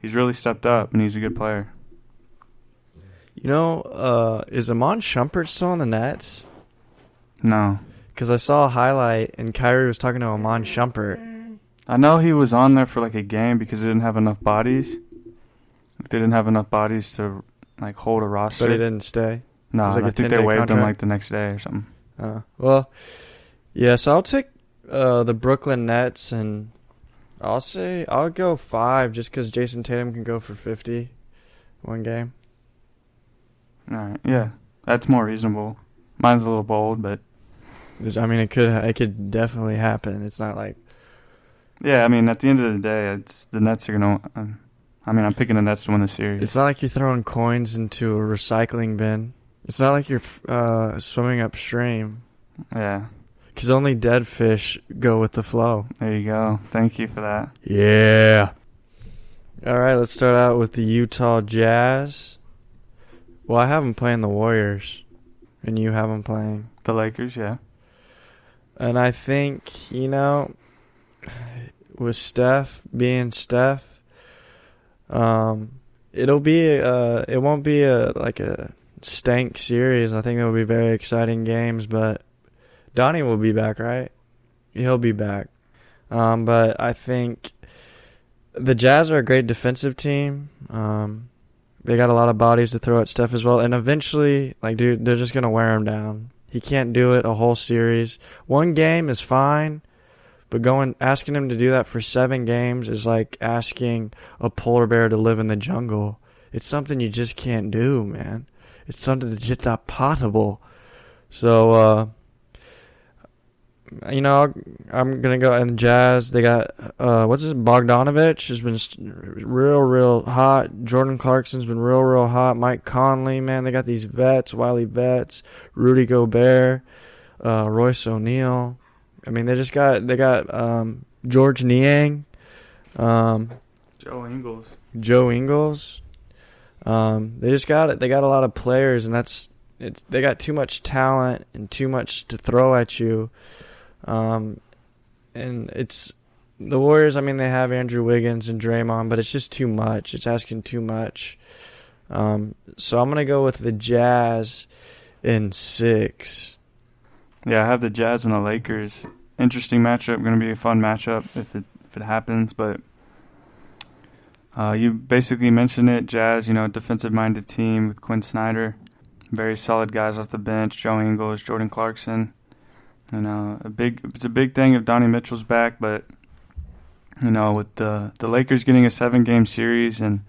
really stepped up, and he's a good player. You know, is Amon Shumpert still on the Nets? No. Because I saw a highlight, and Kyrie was talking to Amon Shumpert. I know he was on there for like a game because they didn't have enough bodies. They didn't have enough bodies to like hold a roster. But he didn't stay? No, like I think they waived him like the next day or something. Well, yeah, so I'll take the Brooklyn Nets, and I'll go 5 just because Jason Tatum can go for 50 one game. All right, yeah, that's more reasonable. Mine's a little bold, but I mean, it could definitely happen. It's not like, yeah, I mean, at the end of the day, it's the Nets are gonna. I'm picking the Nets to win the series. It's not like you're throwing coins into a recycling bin. It's not like you're swimming upstream. Yeah. Because only dead fish go with the flow. There you go. Thank you for that. Yeah. All right, let's start out with the Utah Jazz. Well, I have them playing the Warriors, and you have them playing the Lakers, yeah. And I think, with Steph being Steph, it won't be a stank series. I think it'll be very exciting games, but Donnie will be back, right? He'll be back. But I think the Jazz are a great defensive team. They got a lot of bodies to throw at Steph as well. And eventually, they're just going to wear him down. He can't do it a whole series. One game is fine, but asking him to do that for 7 games is like asking a polar bear to live in the jungle. It's something you just can't do, man. It's something that's just not possible. So, I'm going to go in Jazz. They got, Bogdanovich has been real hot. Jordan Clarkson's been real hot. Mike Conley, man, they got these vets, Wiley Vets, Rudy Gobert, Royce O'Neal. I mean, they got George Niang. Joe Ingles. They got a lot of players, and they got too much talent and too much to throw at you. And it's the Warriors. I mean, they have Andrew Wiggins and Draymond, but it's just too much. It's asking too much. So I'm gonna go with the Jazz in 6. Yeah, I have the Jazz and the Lakers. Interesting matchup. Going to be a fun matchup if it happens. But you basically mentioned it. Jazz, defensive-minded team with Quinn Snyder. Very solid guys off the bench. Joe Ingles, Jordan Clarkson. It's a big thing if Donnie Mitchell's back. But with the Lakers getting a 7-game series, and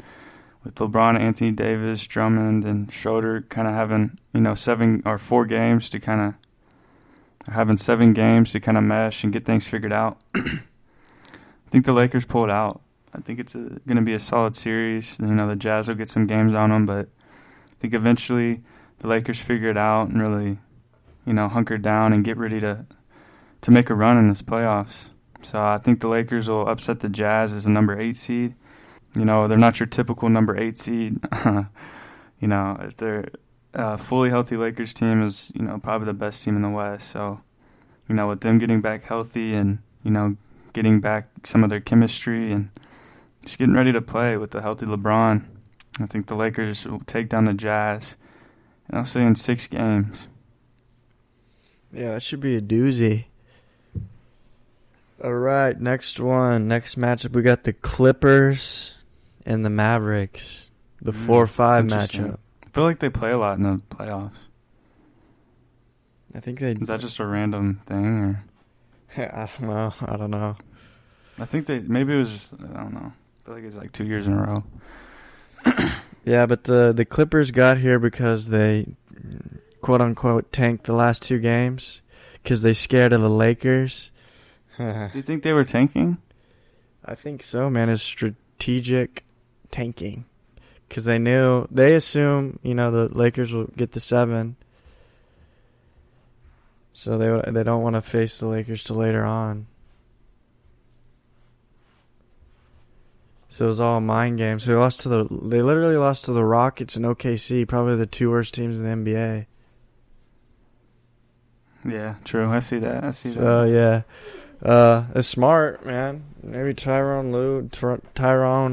with LeBron, Anthony Davis, Drummond, and Schroeder kind of having 4 games to kind of having 7 games to kind of mesh and get things figured out. I think the Lakers pull it out. I think it's going to be a solid series. The Jazz will get some games on them, but I think eventually the Lakers figure it out and really, hunker down and get ready to make a run in this playoffs. So I think the Lakers will upset the Jazz as a number 8 seed. They're not your typical number 8 seed. If they're a fully healthy Lakers team is, probably the best team in the West. So, with them getting back healthy and, getting back some of their chemistry and just getting ready to play with the healthy LeBron, I think the Lakers will take down the Jazz, and I'll say in 6 games. Yeah, that should be a doozy. All right, next matchup, we got the Clippers and the Mavericks, the 4-5 matchup. I feel like they play a lot in the playoffs. I think they... Is that just a random thing, or? I don't know. I think maybe it was just, I don't know. I feel like it's like 2 years in a row. Yeah, but the Clippers got here because they, quote-unquote, tanked the last 2 games because they scared of the Lakers. Do you think they were tanking? I think so, man. It's strategic tanking. Because they assume, the Lakers will get the 7. So they don't want to face the Lakers till later on. So it was all a mind game. So they literally lost to the Rockets and OKC, probably the 2 worst teams in the NBA. Yeah, true. I see that. So yeah, it's smart, man. Maybe Tyronn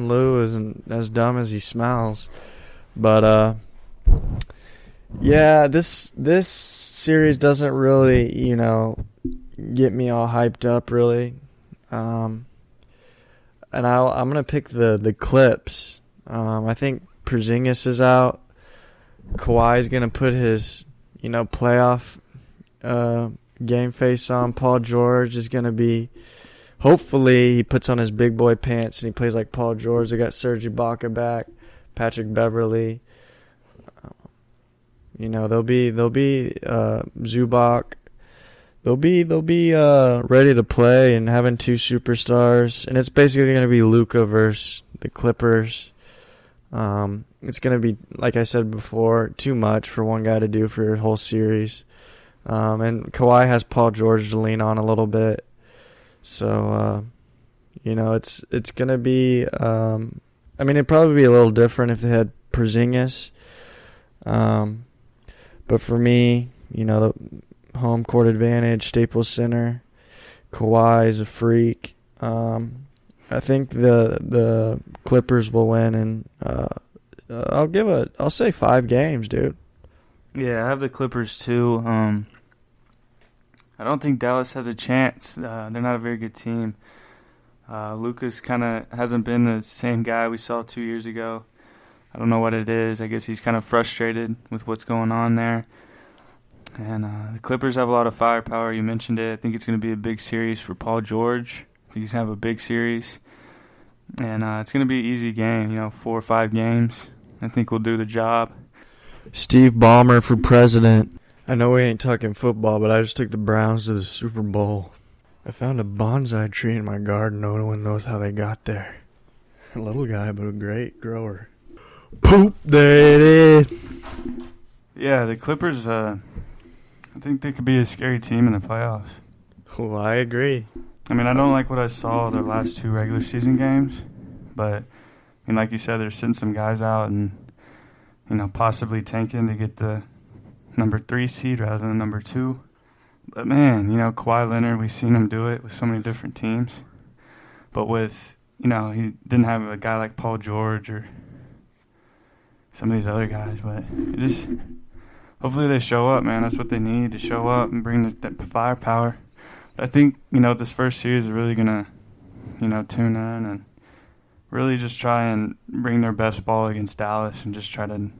Lue isn't as dumb as he smells, but yeah, this series doesn't really, get me all hyped up really. And I'm gonna pick the Clips. I think Porzingis is out. Kawhi's gonna put his playoff game face on. Paul George is gonna be. Hopefully he puts on his big boy pants and he plays like Paul George. They got Serge Ibaka back, Patrick Beverly. They'll be Zubac. They'll be ready to play and having two superstars, and it's basically going to be Luka versus the Clippers. It's going to be, like I said before, too much for one guy to do for a whole series. And Kawhi has Paul George to lean on a little bit, so it's going to be. It'd probably be a little different if they had Porzingis. But for me, the home court advantage, Staples Center, Kawhi is a freak. I think the Clippers will win, and I'll say 5 games, dude. Yeah, I have the Clippers too. I don't think Dallas has a chance. They're not a very good team. Lucas kind of hasn't been the same guy we saw 2 years ago. I don't know what it is. I guess he's kind of frustrated with what's going on there. And the Clippers have a lot of firepower. You mentioned it. I think it's going to be a big series for Paul George. I think he's going to have a big series. And it's going to be an easy game, 4 or 5 games. I think we'll do the job. Steve Ballmer for president. I know we ain't talking football, but I just took the Browns to the Super Bowl. I found a bonsai tree in my garden. No one knows how they got there. A little guy, but a great grower. Poop, there it is. Yeah, the Clippers, I think they could be a scary team in the playoffs. Oh, I agree. I don't like what I saw their last 2 regular season games, but like you said, they're sitting some guys out and possibly tanking to get the number 3 seed rather than number 2. But man, Kawhi Leonard, we've seen him do it with so many different teams. But with he didn't have a guy like Paul George or some of these other guys, but hopefully they show up, man. That's what they need, to show up and bring that firepower. But I think, this first series is really going to, tune in and really just try and bring their best ball against Dallas and just try to,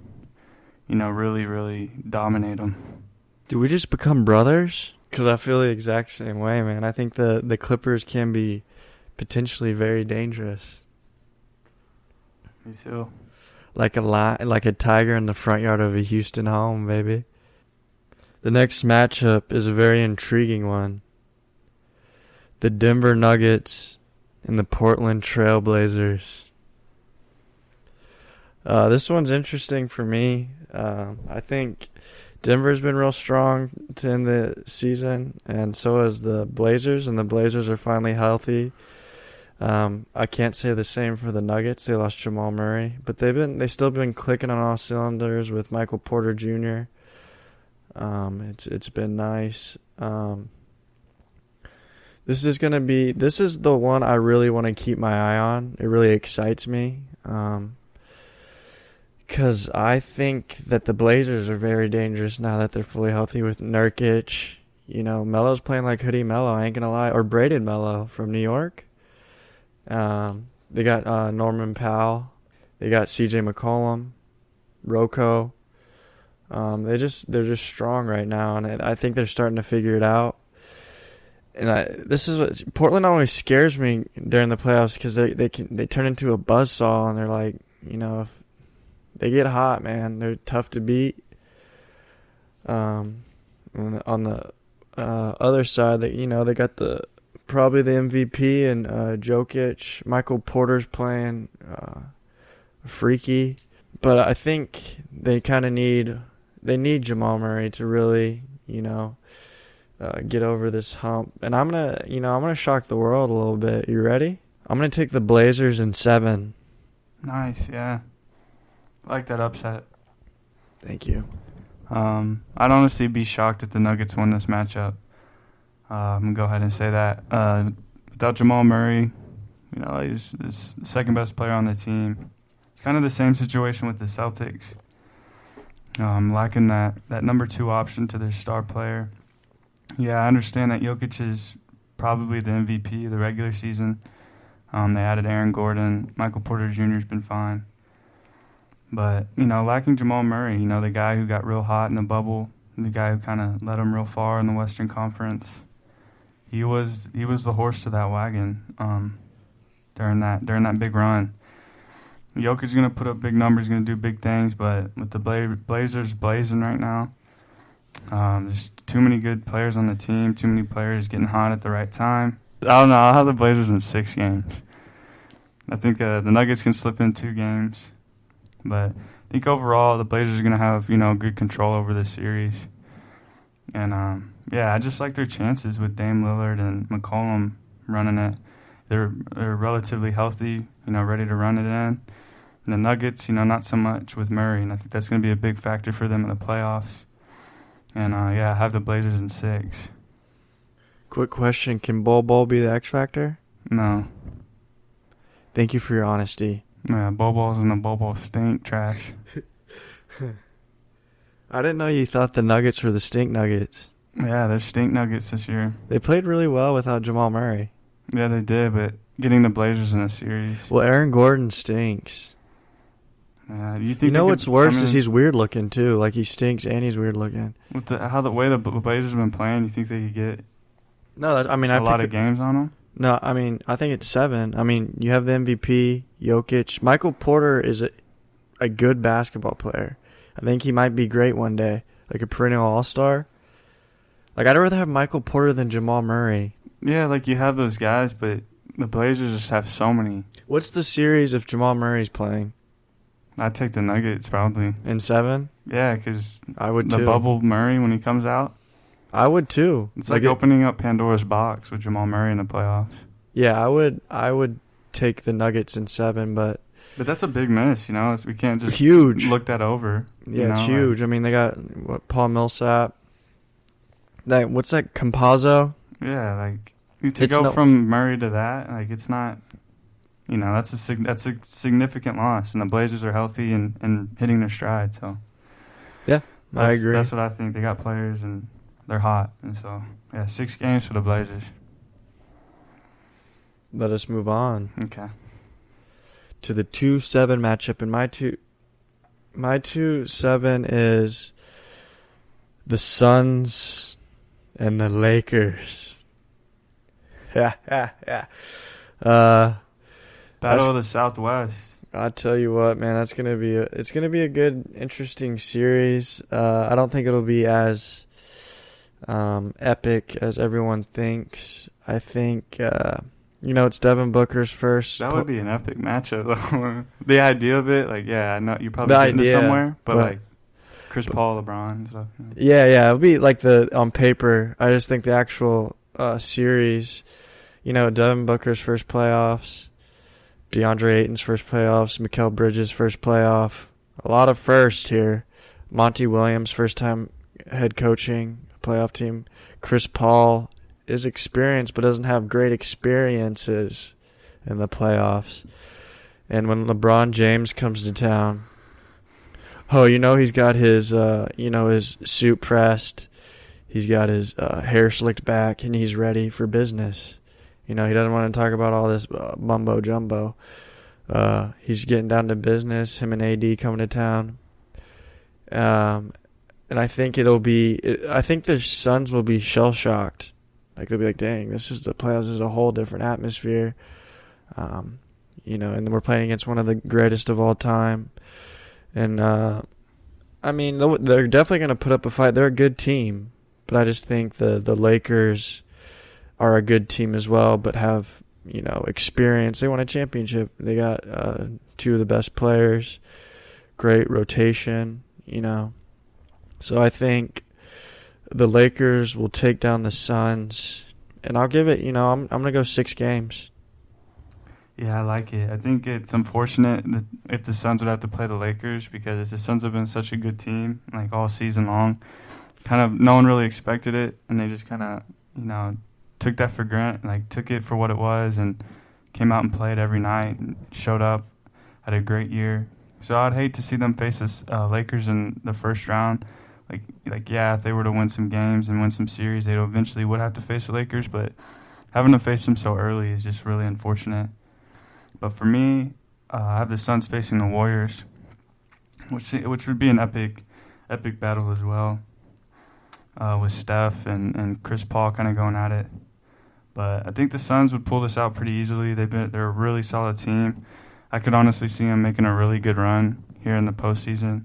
really, really dominate them. Do we just become brothers? Because I feel the exact same way, man. I think the Clippers can be potentially very dangerous. Me too. Like a tiger in the front yard of a Houston home, baby. The next matchup is a very intriguing one. The Denver Nuggets and the Portland Trail Blazers. This one's interesting for me. I think Denver's been real strong to end the season, and so has the Blazers, and the Blazers are finally healthy. I can't say the same for the Nuggets. They lost Jamal Murray, but they still been clicking on all cylinders with Michael Porter Jr. It's been nice. This is the one I really want to keep my eye on. It really excites me. Because I think that the Blazers are very dangerous now that they're fully healthy with Nurkic. Melo's playing like Hoodie Melo, I ain't gonna lie, or Braided Melo from New York. They got Norman Powell. They got CJ McCollum, Rocco. They're just strong right now, and I think they're starting to figure it out. And this is what Portland always scares me during the playoffs, because they turn into a buzzsaw, and they're like, if they get hot, man, they're tough to beat. On the other side, they got probably the MVP and Jokic. Michael Porter's playing freaky, but I think they kind of need Jamal Murray to really get over this hump. And I'm gonna shock the world a little bit. You ready? I'm gonna take the Blazers in 7. Nice, yeah. I like that upset. Thank you. I'd honestly be shocked if the Nuggets won this matchup. I'm going to go ahead and say that. Without Jamal Murray, he's the second best player on the team. It's kind of the same situation with the Celtics. Lacking that number 2 option to their star player. Yeah, I understand that Jokic is probably the MVP of the regular season. They added Aaron Gordon. Michael Porter Jr. has been fine. But, lacking Jamal Murray, the guy who got real hot in the bubble, the guy who kind of led them real far in the Western Conference, he was the horse to that wagon during that big run. Jokic's going to put up big numbers, going to do big things, but with the Blazers blazing right now, there's too many good players on the team, too many players getting hot at the right time. I don't know. I'll have the Blazers in 6 games. I think the Nuggets can slip in 2 games. But I think overall the Blazers are going to have, good control over this series. And, I just like their chances with Dame Lillard and McCollum running it. They're relatively healthy, ready to run it in. And the Nuggets, not so much with Murray. And I think that's going to be a big factor for them in the playoffs. And, I have the Blazers in 6. Quick question. Can Bol be the X Factor? No. Thank you for your honesty. Yeah, Bol and the Bol stink trash. I didn't know you thought the Nuggets were the stink Nuggets. Yeah, they're stink Nuggets this year. They played really well without Jamal Murray. Yeah, they did, but getting the Blazers in a series. Well, Aaron Gordon stinks. Yeah, you think what's worse is he's weird looking too. Like he stinks and he's weird looking. With the way the Blazers have been playing, you think they could get a lot of games on them? No, I think it's 7. You have the MVP, Jokic. Michael Porter is a good basketball player. I think he might be great one day, like a perennial all-star. Like, I'd rather have Michael Porter than Jamal Murray. Yeah, like you have those guys, but the Blazers just have so many. What's the series if Jamal Murray's playing? I'd take the Nuggets probably. In 7? Yeah, because I would the too. bubble Murray when he comes out. I would too. It's like opening up Pandora's box with Jamal Murray in the playoffs. Yeah, I would take the Nuggets in 7, but that's a big miss, we can't just huge look that over. Yeah, it's huge. They got Paul Millsap. What's that, Campazzo? Yeah, like to go from Murray to that, like it's not. That's a significant loss, and the Blazers are healthy and hitting their stride. So yeah, I agree. That's what I think. They got players and they're hot, and so 6 games for the Blazers. Let us move on. Okay. To the 2-7 matchup, and my 2-7 is the Suns and the Lakers. Yeah. Battle of the Southwest. I tell you what, man, it's gonna be a good, interesting series. I don't think it'll be as epic as everyone thinks. I think it's Devin Booker's first. That would be an epic matchup, though. The idea of it, I know you're probably getting it somewhere, but Chris Paul, LeBron, and stuff. Yeah, it'll be like on paper. I just think the actual series, Devin Booker's first playoffs, DeAndre Ayton's first playoffs, Mikal Bridges' first playoff. A lot of firsts here. Monty Williams' first time head coaching a playoff team. Chris Paul is experienced but doesn't have great experiences in the playoffs. And when LeBron James comes to town, he's got his his suit pressed. He's got his hair slicked back, and he's ready for business. He doesn't want to talk about all this mumbo jumbo. He's getting down to business. Him and AD coming to town. And I think I think the Suns will be shell shocked. Like they'll be like, "Dang, this is the playoffs. This is a whole different atmosphere." And we're playing against one of the greatest of all time. And they're definitely going to put up a fight. They're a good team, but I just think the Lakers are a good team as well, but have experience. They won a championship. They got 2 of the best players, great rotation. So I think the Lakers will take down the Suns, and I'll give it. I'm gonna go 6 games. Yeah, I like it. I think it's unfortunate that if the Suns would have to play the Lakers because the Suns have been such a good team like all season long. Kind of no one really expected it, and they just kind of took that for granted, like took it for what it was, and came out and played every night and showed up, had a great year. So I'd hate to see them face the Lakers in the first round. Yeah, if they were to win some games and win some series, they eventually would have to face the Lakers, but having to face them so early is just really unfortunate. But for me, I have the Suns facing the Warriors, which would be an epic battle as well, with Steph and Chris Paul kind of going at it. But I think the Suns would pull this out pretty easily. They're a really solid team. I could honestly see them making a really good run here in the postseason.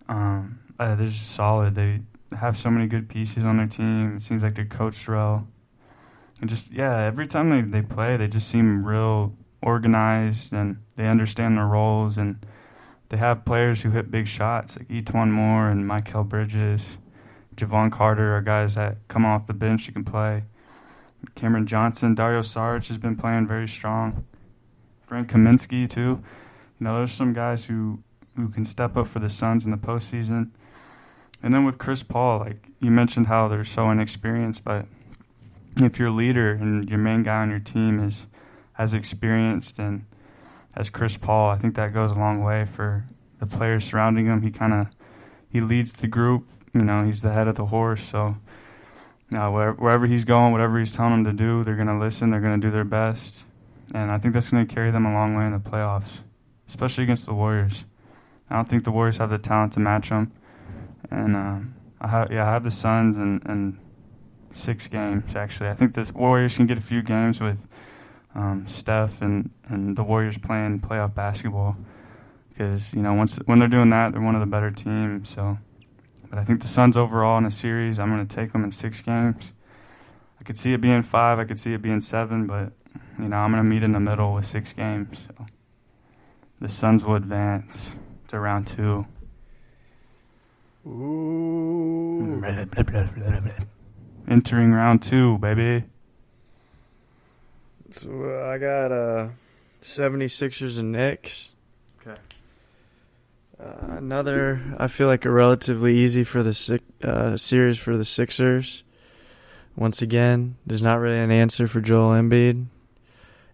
They're just solid. They have so many good pieces on their team. It seems like they're coached well. And every time they play, they just seem real organized, and they understand their roles, and they have players who hit big shots like Etuan Moore and Mikal Bridges. Javon Carter are guys that come off the bench you can play. Cameron Johnson, Dario Saric has been playing very strong. Frank Kaminsky too. There's some guys who can step up for the Suns in the postseason. And then with Chris Paul, like you mentioned how they're so inexperienced, but if your leader and your main guy on your team is as experienced and as Chris Paul, I think that goes a long way for the players surrounding him. He leads the group. He's the head of the horse. So wherever he's going, whatever he's telling them to do, they're going to listen. They're going to do their best. And I think that's going to carry them a long way in the playoffs, especially against the Warriors. I don't think the Warriors have the talent to match them. And I have the Suns in 6 games, actually. I think the Warriors can get a few games with Steph and the Warriors playing playoff basketball. Because, when they're doing that, they're one of the better teams. But I think the Suns overall in a series, I'm going to take them in 6 games. I could see it being 5. I could see it being 7. But, I'm going to meet in the middle with 6 games. So the Suns will advance to round 2. Ooh. Entering round 2, baby. So I got 76ers and Knicks. Okay. Another, I feel like a relatively easy for the series for the Sixers. Once again, there's not really an answer for Joel Embiid.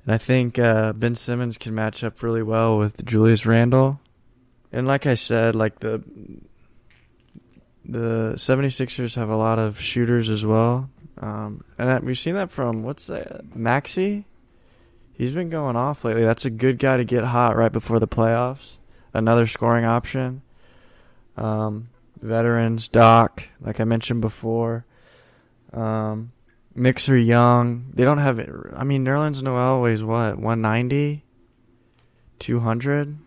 And I think Ben Simmons can match up really well with Julius Randle. And like I said, like the 76ers have a lot of shooters as well. And we've seen that from, Maxey? He's been going off lately. That's a good guy to get hot right before the playoffs. Another scoring option. Veterans, Doc, like I mentioned before. Knicks are young. They don't have, Nerlens Noel weighs what, 190? 200?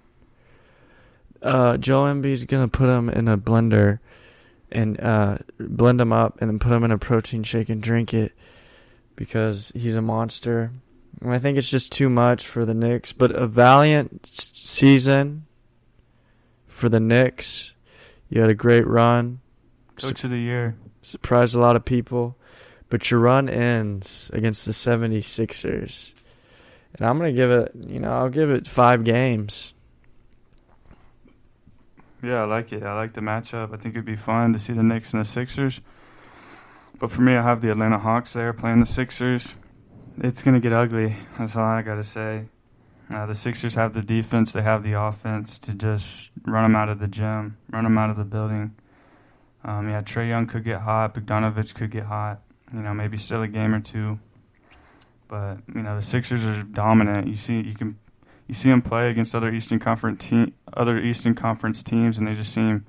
Joel Embiid's going to put him in a blender and blend them up and then put them in a protein shake and drink it because he's a monster. And I think it's just too much for the Knicks. But a valiant season for the Knicks. You had a great run. Coach of the year. Surprised a lot of people. But your run ends against the 76ers. And I'm going to give it, I'll give it 5 games. Yeah, I like it. I like the matchup. I think it'd be fun to see the Knicks and the Sixers. But for me, I have the Atlanta Hawks there playing the Sixers. It's going to get ugly. That's all I got to say. The Sixers have the defense. They have the offense to just run them out of the gym, run them out of the building. Trae Young could get hot. Bogdanović could get hot. Maybe still a game or 2. But, the Sixers are dominant. You see them play against other Eastern Conference teams, and they just seem,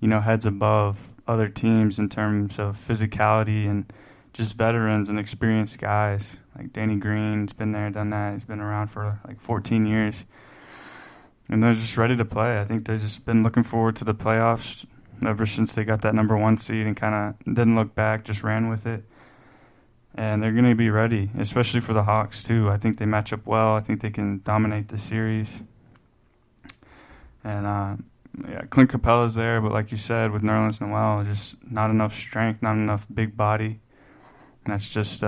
heads above other teams in terms of physicality and just veterans and experienced guys. Like Danny Green's been there, done that. He's been around for like 14 years. And they're just ready to play. I think they've just been looking forward to the playoffs ever since they got that number 1 seed and kind of didn't look back, just ran with it. And they're going to be ready, especially for the Hawks, too. I think they match up well. I think they can dominate the series. And, Clint Capella's there, but like you said, with Nerlens Noel, just not enough strength, not enough big body. And that's just,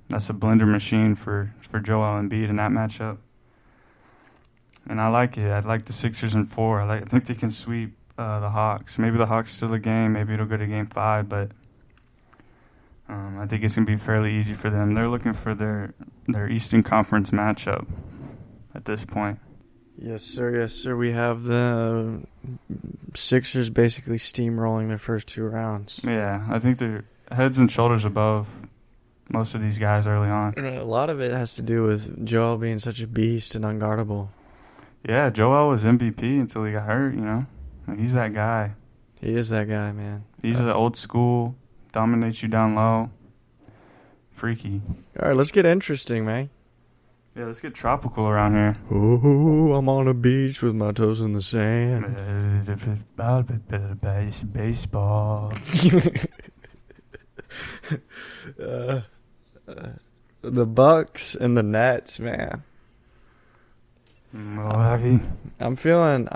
that's a blender machine for Joel Embiid in that matchup. And I like it. I like the Sixers in 4. I think they can sweep the Hawks. Maybe the Hawks steal a game. Maybe it'll go to Game 5, but I think it's going to be fairly easy for them. They're looking for their Eastern Conference matchup at this point. Yes, sir. Yes, sir. We have the Sixers basically steamrolling their first 2 rounds. Yeah, I think they're heads and shoulders above most of these guys early on. And a lot of it has to do with Joel being such a beast and unguardable. Yeah, Joel was MVP until he got hurt, you know. He's that guy. He is that guy, man. He's the old school, dominates you down low. Freaky. All right, let's get interesting, man. Yeah, let's get tropical around here. Oh, I'm on a beach with my toes in the sand. Baseball. The Bucks and the Nets, man. Milwaukee. I'm feeling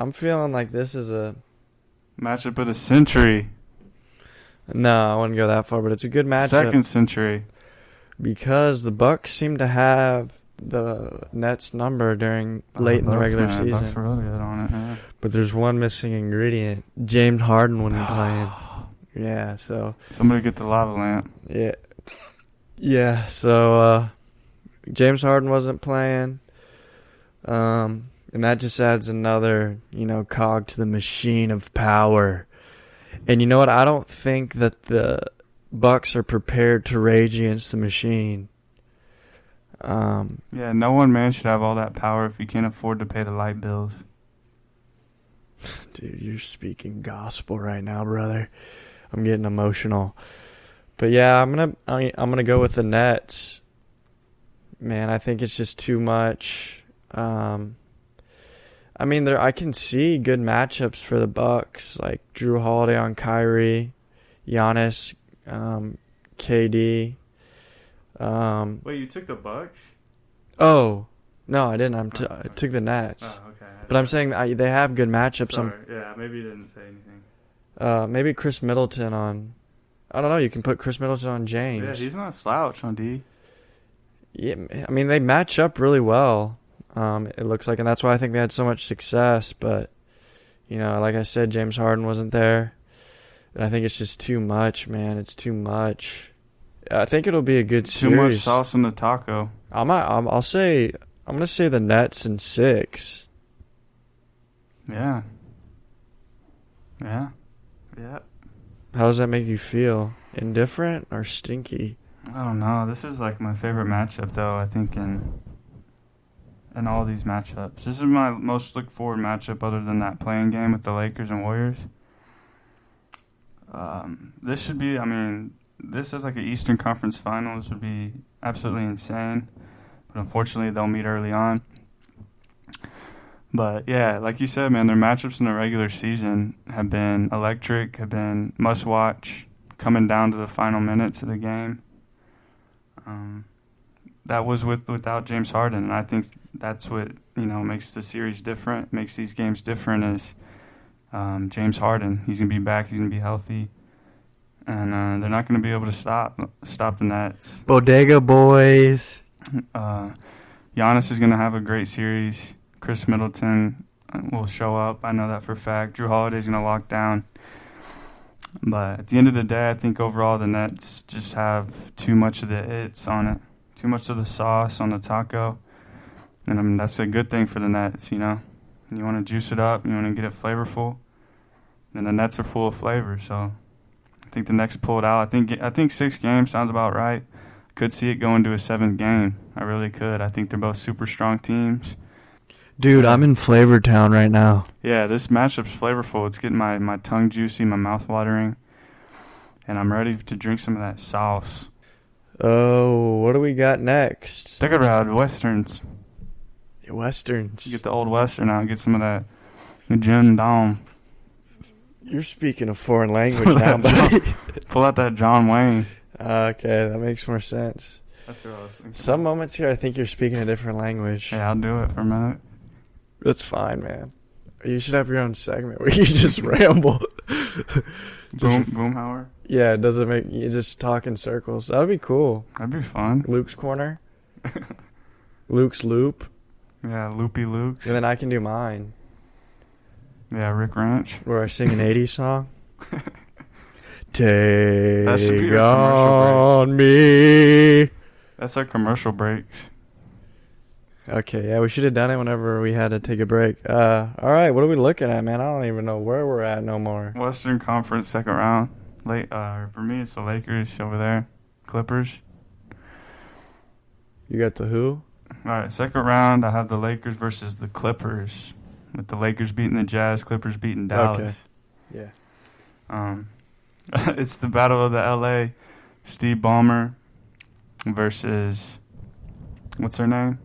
like this is a Matchup of the century. no. I wouldn't go that far, but it's a good matchup. Second century. Because the Bucks seem to have the Nets number late in the regular season. Bucks were really good on it. Yeah. But there's one missing ingredient. James Harden wasn't playing. Yeah, so Somebody get the lava lamp. yeah. So James Harden wasn't playing, and that just adds another cog to the machine of power. And you know what? I don't think that the Bucks are prepared to rage against the machine. Yeah, no one man should have all that power if he can't afford to pay the light bills. Dude, you're speaking gospel right now, brother. I'm getting emotional. But yeah, I'm gonna go with the Nets. Man, I think it's just too much. I can see good matchups for the Bucks, like Drew Holiday on Kyrie, Giannis, KD. Wait, you took the Bucks? Oh, no, I didn't. I took the Nets. Oh, okay. But I'm saying they have good matchups. Sorry. Yeah, maybe you didn't say anything. Maybe Chris Middleton on. I don't know. You can put Chris Middleton on James. Yeah, he's not a slouch on D. Yeah, I mean they match up really well. It looks like, and that's why I think they had so much success. But like I said, James Harden wasn't there, and I think it's just too much, man. It's too much. I think it'll be a good series. Too much sauce in the taco. I'm gonna say the Nets in 6. Yeah. How does that make you feel? Indifferent or stinky? I don't know. This is like my favorite matchup, though. I think in all these matchups, this is my most look forward matchup, other than that playing game with the Lakers and Warriors. This should be. I mean, this is like an Eastern Conference Finals would be absolutely insane, but unfortunately they'll meet early on. But yeah, like you said, man, their matchups in the regular season have been electric, have been must watch, coming down to the final minutes of the game. That was without James Harden, and I think that's what makes the series different, makes these games different. Is James Harden? He's gonna be back, he's gonna be healthy, and they're not gonna be able to stop the Nets. Bodega boys. Giannis is gonna have a great series. Chris Middleton will show up. I know that for a fact. Drew Holiday's going to lock down. But at the end of the day, I think overall the Nets just have too much of the hits on it. Too much of the sauce on the taco. And I mean, that's a good thing for the Nets, And you want to juice it up. You want to get it flavorful. And the Nets are full of flavor. So I think the Nets pull it out. I think 6 games sounds about right. Could see it going to a 7th game. I really could. I think they're both super strong teams. Dude, I'm in Flavor Town right now. Yeah, this matchup's flavorful. It's getting my tongue juicy, my mouth watering, and I'm ready to drink some of that sauce. Oh, what do we got next? Think about Westerns. Westerns. Get the old Western out. Get some of that gin dong. You're speaking a foreign language now, buddy. Pull out that John Wayne. Okay, that makes more sense. That's what I was thinking. Some moments here, I think you're speaking a different language. Yeah, I'll do it for a minute. That's fine, man. You should have your own segment where you just ramble. Boomhauer. Yeah, it doesn't make you just talk in circles. That'd be cool. That'd be fun. Luke's corner, Luke's loop, Yeah, Loopy Luke's. and then I can do mine Yeah, Rick Ranch. where I sing an '80s song. That should be Take your on me. That's our commercial breaks. Okay, yeah, we should have done it whenever we had to take a break. All right, what are we looking at, man? I don't even know where we're at no more. Western Conference second round. For me, it's the Lakers over there. Clippers. You got the who? All right, second round, I have the Lakers versus the Clippers. With the Lakers beating the Jazz, Clippers beating Dallas. Yeah. It's the battle of the LA. Steve Ballmer versus, what's her name?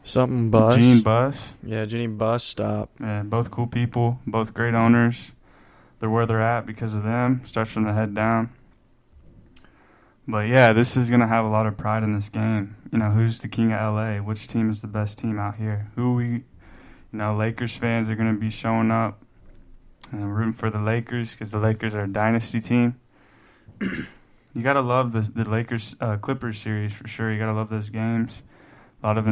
Something Bus. Jean Buss. Yeah, Jenny Bus stop. Yeah, both cool people, both great owners. They're where they're at because of them. Starts from the head down. But yeah, this is going to have a lot of pride in this game. You know, who's the king of LA? Which team is the best team out here? Lakers fans are going to be showing up and rooting for the Lakers because the Lakers are a dynasty team. You got to love the Lakers Clippers series for sure. You got to love those games. A lot of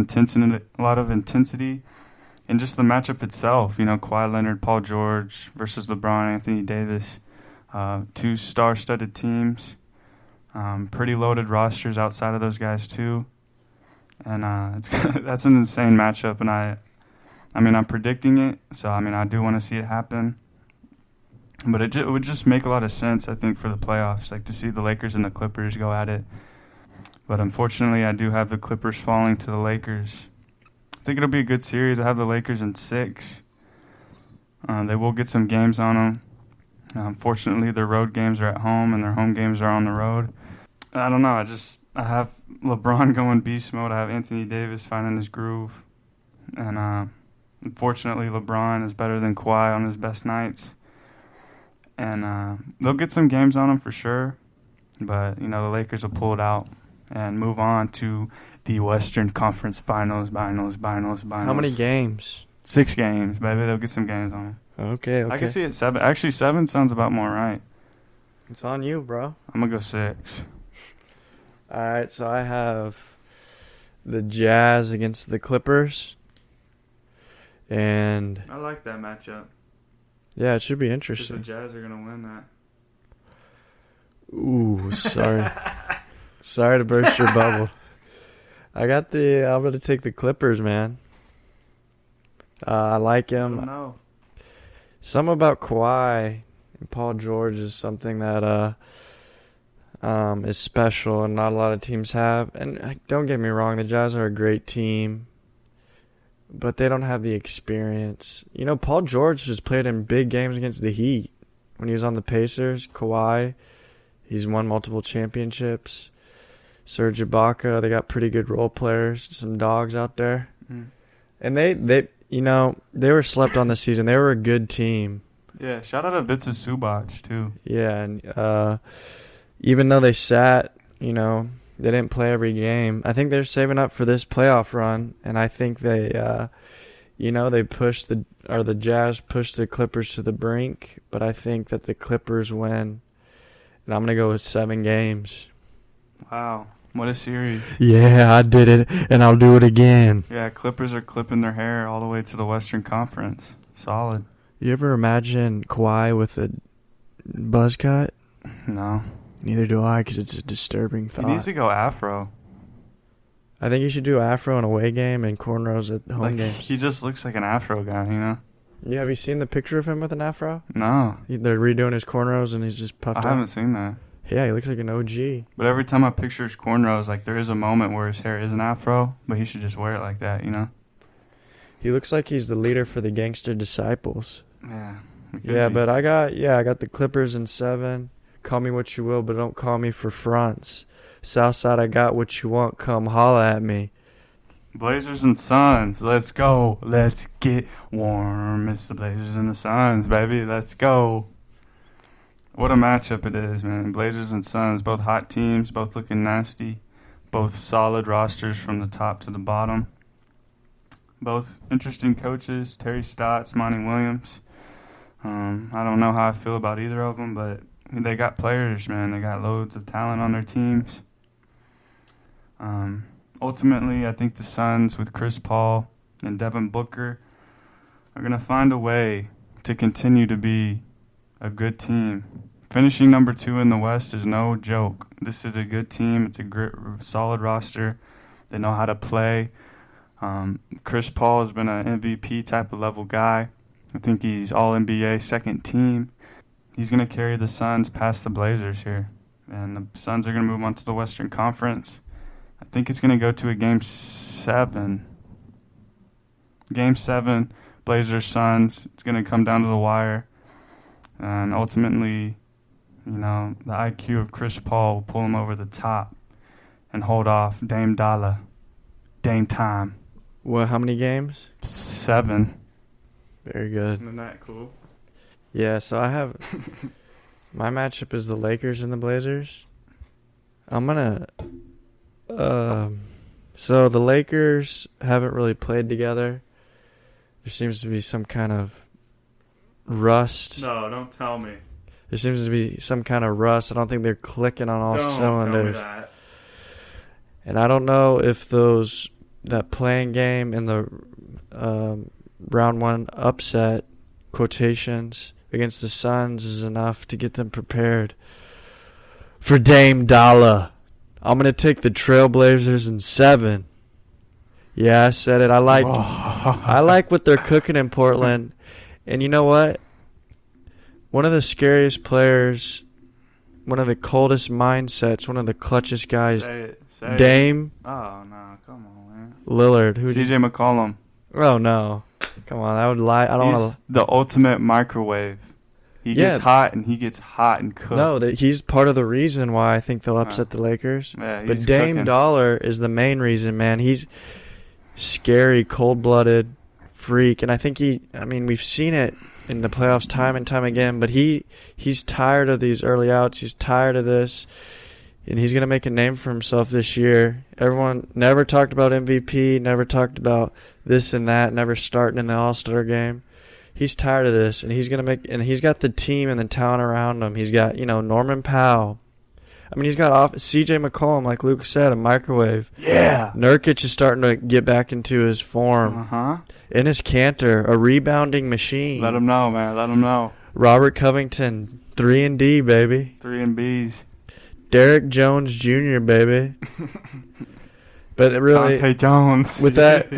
intensity, and just the matchup itself. You know, Kawhi Leonard, Paul George versus LeBron, Anthony Davis, two star-studded teams, pretty loaded rosters outside of those guys too, and that's an insane matchup. And I'm predicting it, so I do want to see it happen. But it would just make a lot of sense, I think, for the playoffs, like to see the Lakers and the Clippers go at it. But unfortunately, I do have the Clippers falling to the Lakers. I think it'll be a good series. I have the Lakers in 6. They will get some games on them. Unfortunately, their road games are at home and their home games are on the road. I don't know. I have LeBron going beast mode. I have Anthony Davis finding his groove. And unfortunately, LeBron is better than Kawhi on his best nights. And they'll get some games on him for sure. But, the Lakers will pull it out and move on to the Western Conference Finals. How many games? 6 games, baby. They'll get some games on it. Okay. I can see it 7. Actually, 7 sounds about more right. It's on you, bro. I'm going to go 6. All right, so I have the Jazz against the Clippers. And I like that matchup. yeah, it should be Because interesting. the Jazz are going to win that. Ooh, sorry. Sorry to burst your bubble. I'm going to take the Clippers, man. I like him. No. Something about Kawhi and Paul George is something that is special and not a lot of teams have. And don't get me wrong, the Jazz are a great team, but they don't have the experience. Paul George just played in big games against the Heat when he was on the Pacers. Kawhi, he's won multiple championships. Serge Ibaka, they got pretty good role players, some dogs out there. Mm. And they were slept on this season. They were a good team. Yeah, shout out to Vincent Zubac, too. Yeah, and even though they sat, they didn't play every game. I think they're saving up for this playoff run, and I think they, they pushed the Jazz pushed the Clippers to the brink, but I think that the Clippers win, and I'm gonna go with 7 games. Wow, what a series. Yeah, I did it, and I'll do it again. Yeah, Clippers are clipping their hair all the way to the Western Conference. Solid. You ever imagine Kawhi with a buzz cut? No. Neither do I, because it's a disturbing thought. He needs to go afro. I think you should do afro in away game and cornrows at home games. He just looks like an afro guy, Yeah, have you seen the picture of him with an afro? No. They're redoing his cornrows and he's just puffed I out. haven't seen that. Yeah, he looks like an OG. But every time I picture his cornrows, there is a moment where his hair is an afro, but he should just wear it like that, He looks like he's the leader for the Gangster Disciples. Yeah. Yeah, but I got the Clippers in 7. Call me what you will, but don't call me for fronts. Southside, I got what you want. Come holla at me. Blazers and Suns, let's go. Let's get warm. It's the Blazers and the Suns, baby. Let's go. What a matchup it is, man. Blazers and Suns, both hot teams, both looking nasty. Both solid rosters from the top to the bottom. Both interesting coaches, Terry Stotts, Monty Williams. I don't know how I feel about either of them, but they got players, man. They got loads of talent on their teams. Ultimately, I think the Suns with Chris Paul and Devin Booker are going to find a way to continue to be a good team. Finishing number 2 in the West is no joke. This is a good team. It's a great, solid roster. They know how to play. Chris Paul has been an MVP type of level guy. I think he's All-NBA second team. He's going to carry the Suns past the Blazers here. And the Suns are going to move on to the Western Conference. I think it's going to go to a Game 7. Game 7, Blazers-Suns. It's going to come down to the wire. And ultimately, you know, the IQ of Chris Paul will pull him over the top and hold off Dame Dollar. Dame time. What? How many games? 7. Very good. Isn't that cool? Yeah, so I have my matchup is the Lakers and the Blazers. I'm gonna so the Lakers haven't really played together. There seems to be some kind of rust. No, don't tell me. There seems to be some kind of rust. I don't think they're clicking on all cylinders. Tell me that. And I don't know if that playing game in the round 1 upset quotations against the Suns is enough to get them prepared for Dame Dollar. I'm going to take the Trailblazers in 7. Yeah, I said it. I like what they're cooking in Portland. And you know what? One of the scariest players, one of the coldest mindsets, one of the clutchest guys, Say Dame. Oh, no. Come on, man. Lillard. CJ McCollum. Oh, no. Come on. I would lie. I don't want He's to. the ultimate microwave. He gets hot and cooked. No, he's part of the reason why I think they'll upset the Lakers. Yeah, but Dame Dollar is the main reason, man. He's scary, cold-blooded freak. And I think we've seen it in the playoffs time and time again, but he's tired of these early outs. He's tired of this. And he's going to make a name for himself this year. Everyone never talked about MVP, never talked about this and that, never starting in the All-Star game. He's tired of this, and he's got the team and the talent around him. He's got, Norman Powell. He's got CJ McCollum, like Luke said, a microwave. Yeah. Nurkic is starting to get back into his form. Uh-huh. Enes Kanter, a rebounding machine. Let him know, man. Let him know. Robert Covington, 3-and-D, baby. 3-and-Bs. Derek Jones Jr., baby. But it really, Dante Jones. with that,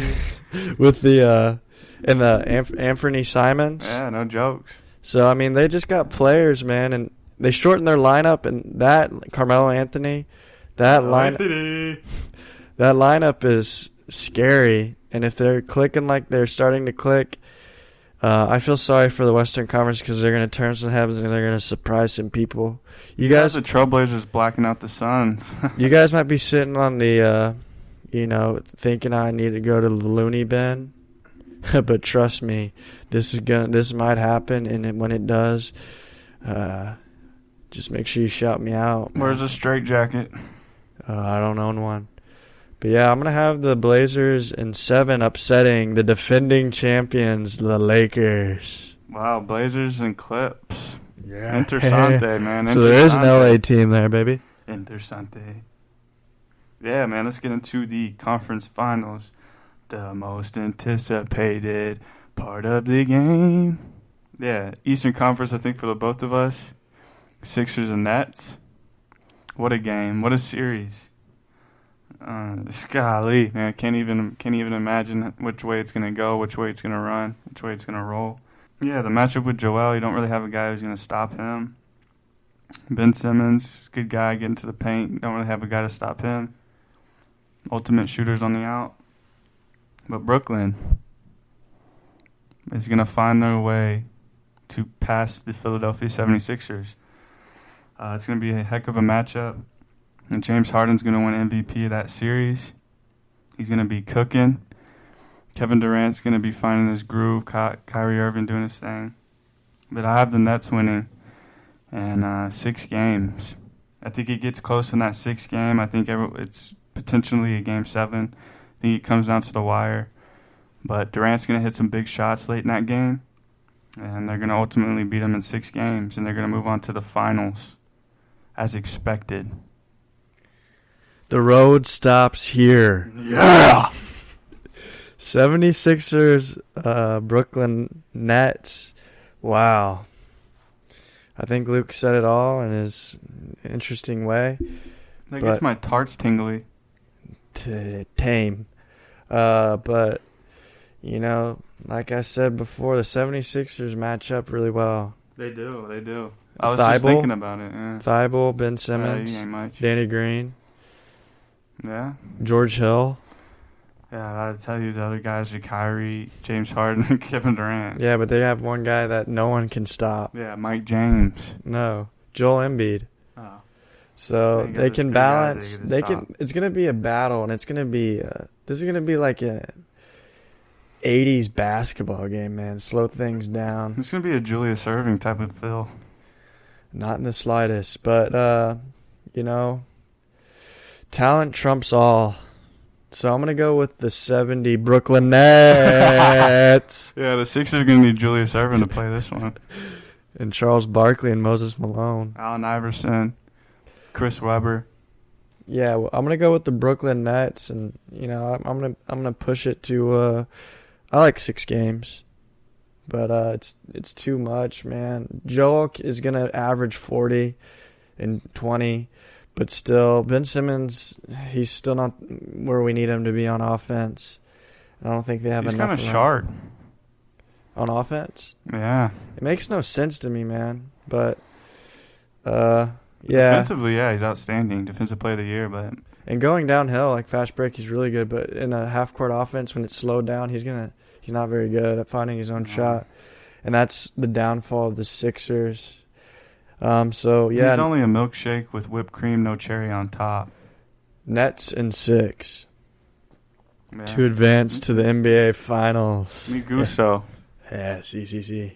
with the and the Anthony Simons. Yeah, no jokes. So they just got players, man, and they shortened their lineup. And that Carmelo Anthony, that lineup is scary. And if they're clicking like they're starting to click, I feel sorry for the Western Conference because they're going to turn some heads and they're going to surprise some people. You guys, the Trailblazers blacking out the Suns. You guys might be sitting on the, thinking I need to go to the loony bin, but trust me, this might happen, and when it does, just make sure you shout me out. Where's the straitjacket? I don't own one. But yeah, I'm going to have the Blazers in 7 upsetting the defending champions, the Lakers. Wow, Blazers and Clips. Yeah. Interessante, man. So there is an LA team there, baby. Interessante. Yeah, man, let's get into the conference finals. The most anticipated part of the game. Yeah, Eastern Conference, I think, for the both of us. Sixers and Nets. What a game. What a series. Golly, man, can't even imagine which way it's gonna go, which way it's gonna run, which way it's gonna roll. Yeah, the matchup with Joel, you don't really have a guy who's gonna stop him. Ben Simmons, good guy, getting to the paint. Don't really have a guy to stop him. Ultimate shooters on the out. But Brooklyn is gonna find their way to pass the Philadelphia 76ers. It's gonna be a heck of a matchup. And James Harden's going to win MVP of that series. He's going to be cooking. Kevin Durant's going to be finding his groove. Kyrie Irving doing his thing. But I have the Nets winning in 6 games. I think it gets close in that 6th game. I think it's potentially a Game 7. I think it comes down to the wire. But Durant's going to hit some big shots late in that game. And they're going to ultimately beat them in 6 games, and they're going to move on to the finals as expected. The road stops here. Yeah! 76ers, Brooklyn Nets. Wow. I think Luke said it all in his interesting way. That gets my tarts tingly. Tame. But, you know, like I said before, the 76ers match up really well. They do. I was just thinking about it. Yeah. Thibault, Ben Simmons, he ain't much. Danny Green. Yeah. George Hill. Yeah, I'd tell you the other guys are Kyrie, James Harden, and Kevin Durant. Yeah, but they have one guy that no one can stop. Yeah, Mike James. No, Joel Embiid. Oh. So they can balance. They can. It's gonna be a battle, and it's gonna be. This is gonna be like a 80s basketball game, man. Slow things down. It's gonna be a Julius Erving type of feel. Not in the slightest, but you know, talent trumps all. So I'm gonna go with the 70 Brooklyn Nets. Yeah, the Sixers are gonna need Julius Erving to play this one. And Charles Barkley and Moses Malone. Allen Iverson, Chris Webber. Yeah, well, I'm gonna go with the Brooklyn Nets, and you know, I'm gonna push it to. I like 6 games, but it's too much, man. Joel is gonna average 40 and 20. But still, Ben Simmons, he's still not where we need him to be on offense. I don't think they have He's enough. He's kind of short. On offense? Yeah. It makes no sense to me, man. But, yeah. Defensively, yeah, he's outstanding. Defensive player of the year, but... And going downhill, like fast break, he's really good. But in a half-court offense, when it's slowed down, he's not very good at finding his own shot. And that's the downfall of the Sixers. So yeah, he's only a milkshake with whipped cream, no cherry on top. Nets in 6 to advance to the NBA Finals. Me gusto. Yeah, CCC.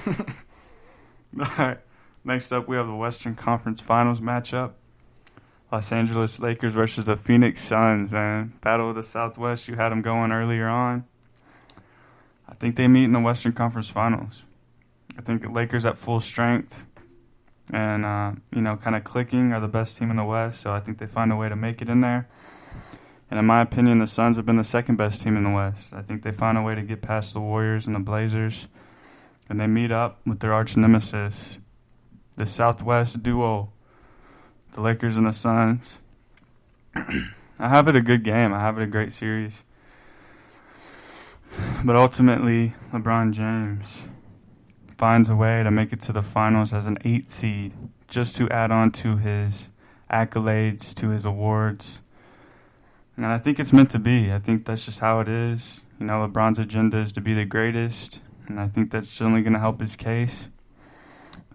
All right. Next up, we have the Western Conference Finals matchup: Los Angeles Lakers versus the Phoenix Suns. Man, battle of the Southwest. You had them going earlier on. I think they meet in the Western Conference Finals. I think the Lakers at full strength and, kind of clicking are the best team in the West, so I think they find a way to make it in there. And in my opinion, the Suns have been the second best team in the West. I think they find a way to get past the Warriors and the Blazers, and they meet up with their arch nemesis, the Southwest duo, the Lakers and the Suns. I have it a good game. I have it a great series. But ultimately, LeBron James finds a way to make it to the finals as an 8 seed, just to add on to his accolades, to his awards. And I think it's meant to be. I think that's just how it is. You know, LeBron's agenda is to be the greatest, and I think that's only going to help his case.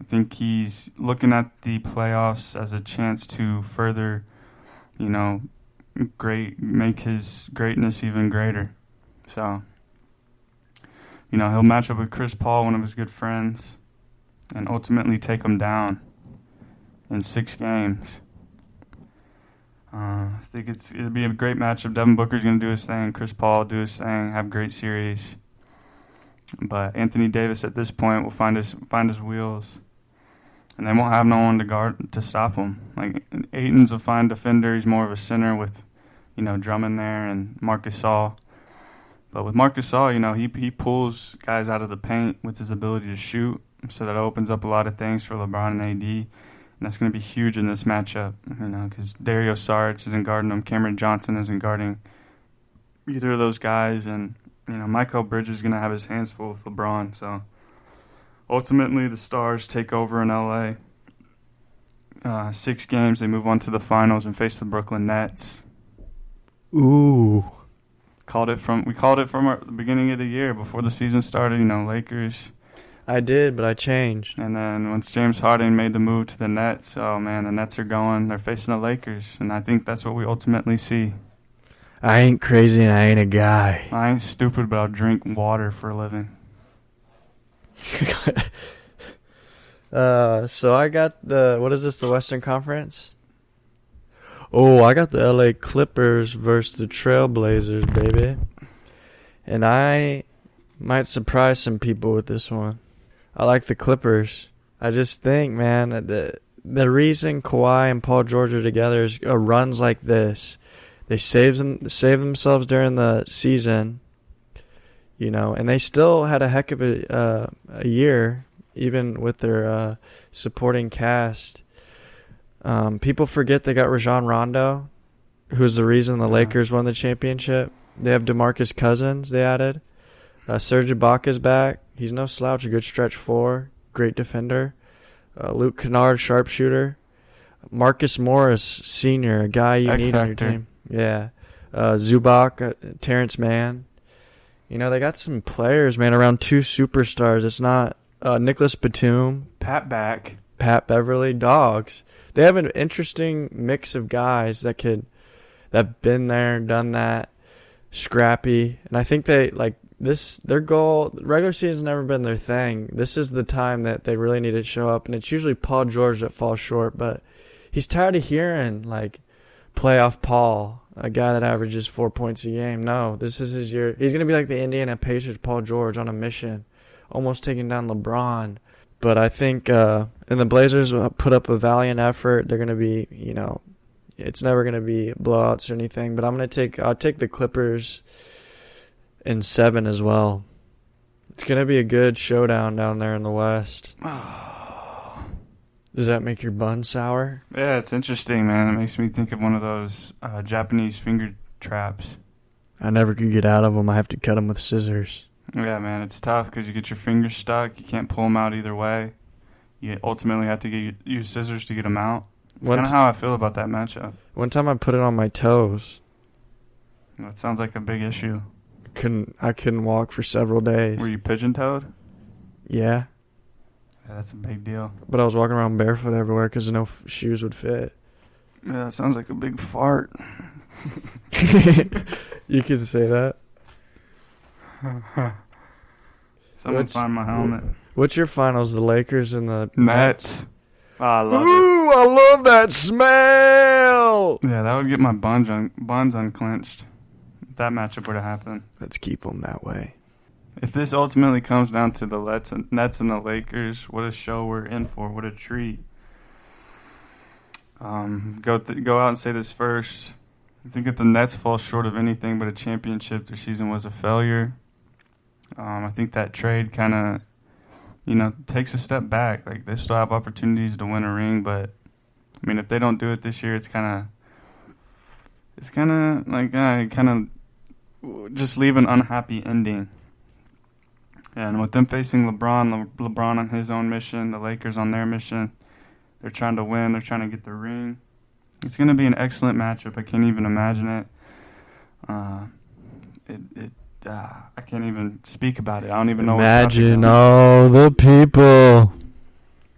I think he's looking at the playoffs as a chance to further, make his greatness even greater. So, he'll match up with Chris Paul, one of his good friends, and ultimately take him down in 6 games. I think it'll be a great matchup. Devin Booker's going to do his thing. Chris Paul do his thing. Have a great series. But Anthony Davis at this point will find his wheels, and they won't have no one to stop him. Like, Ayton's a fine defender. He's more of a center with, Drummond there and Marc Gasol. But with Marc Gasol, he pulls guys out of the paint with his ability to shoot, so that opens up a lot of things for LeBron and AD, and that's going to be huge in this matchup, because Dario Saric isn't guarding him, Cameron Johnson isn't guarding either of those guys, and Mikal Bridges is going to have his hands full with LeBron. So ultimately, the Stars take over in LA. 6 games, they move on to the finals and face the Brooklyn Nets. Ooh. We called it from the beginning of the year before the season started. Lakers. I did, but I changed. And then once James Harden made the move to the Nets, the Nets are going. They're facing the Lakers, and I think that's what we ultimately see. I ain't crazy and I ain't a guy. I ain't stupid, but I'll drink water for a living. So I got what is this, the Western Conference? Oh, I got the LA Clippers versus the Trailblazers, baby. And I Might surprise some people with this one. I like the Clippers. I just think, man, the reason Kawhi and Paul George are together is runs like this. They save themselves during the season, and they still had a heck of a year, even with their supporting cast. People forget they got Rajon Rondo, who's the reason the Lakers won the championship. They have DeMarcus Cousins they added. Serge Ibaka's back. He's no slouch, a good stretch four, great defender. Luke Kennard, sharpshooter. Marcus Morris, senior, a guy you need on your team. Yeah. Zubac, Terrence Mann. They got some players, man, around two superstars. It's not Nicholas Batum. Pat Beverly, dogs. They have an interesting mix of guys that been there, done that, scrappy. And I think they, their goal, regular season's never been their thing. This is the time that they really need to show up. And it's usually Paul George that falls short, but he's tired of hearing, playoff Paul, a guy that averages 4 points a game. No, this is his year. He's going to be like the Indiana Pacers Paul George on a mission, almost taking down LeBron. But I think, and the Blazers put up a valiant effort. They're going to be, it's never going to be blowouts or anything. But I'll take the Clippers in 7 as well. It's going to be a good showdown down there in the West. Does that make your bun sour? Yeah, it's interesting, man. It makes me think of one of those Japanese finger traps. I never could get out of them. I have to cut them with scissors. Yeah, man, it's tough because you get your fingers stuck. You can't pull them out either way. You ultimately have to use scissors to get them out. It's kind of how I feel about that matchup. One time I put it on my toes. That sounds like a big issue. I couldn't walk for several days. Were you pigeon-toed? Yeah. Yeah, that's a big deal. But I was walking around barefoot everywhere because no shoes would fit. Yeah, that sounds like a big fart. You can say that. Someone find my helmet. What's your finals? The Lakers and the Nets. Oh, I love it. Ooh, I love that smell. Yeah, that would get my buns unclenched. If that matchup were to happen. Let's keep them that way. If this ultimately comes down to the Nets and the Lakers, what a show we're in for. What a treat. Go out and say this first. I think if the Nets fall short of anything but a championship, their season was a failure. I think that trade kind of, takes a step back. They still have opportunities to win a ring, but, if they don't do it this year, it's kind of just leave an unhappy ending. And with them facing LeBron on his own mission, the Lakers on their mission, they're trying to win, they're trying to get the ring. It's going to be an excellent matchup. I can't even imagine it. I can't even speak about it. I don't even know. Imagine all the people.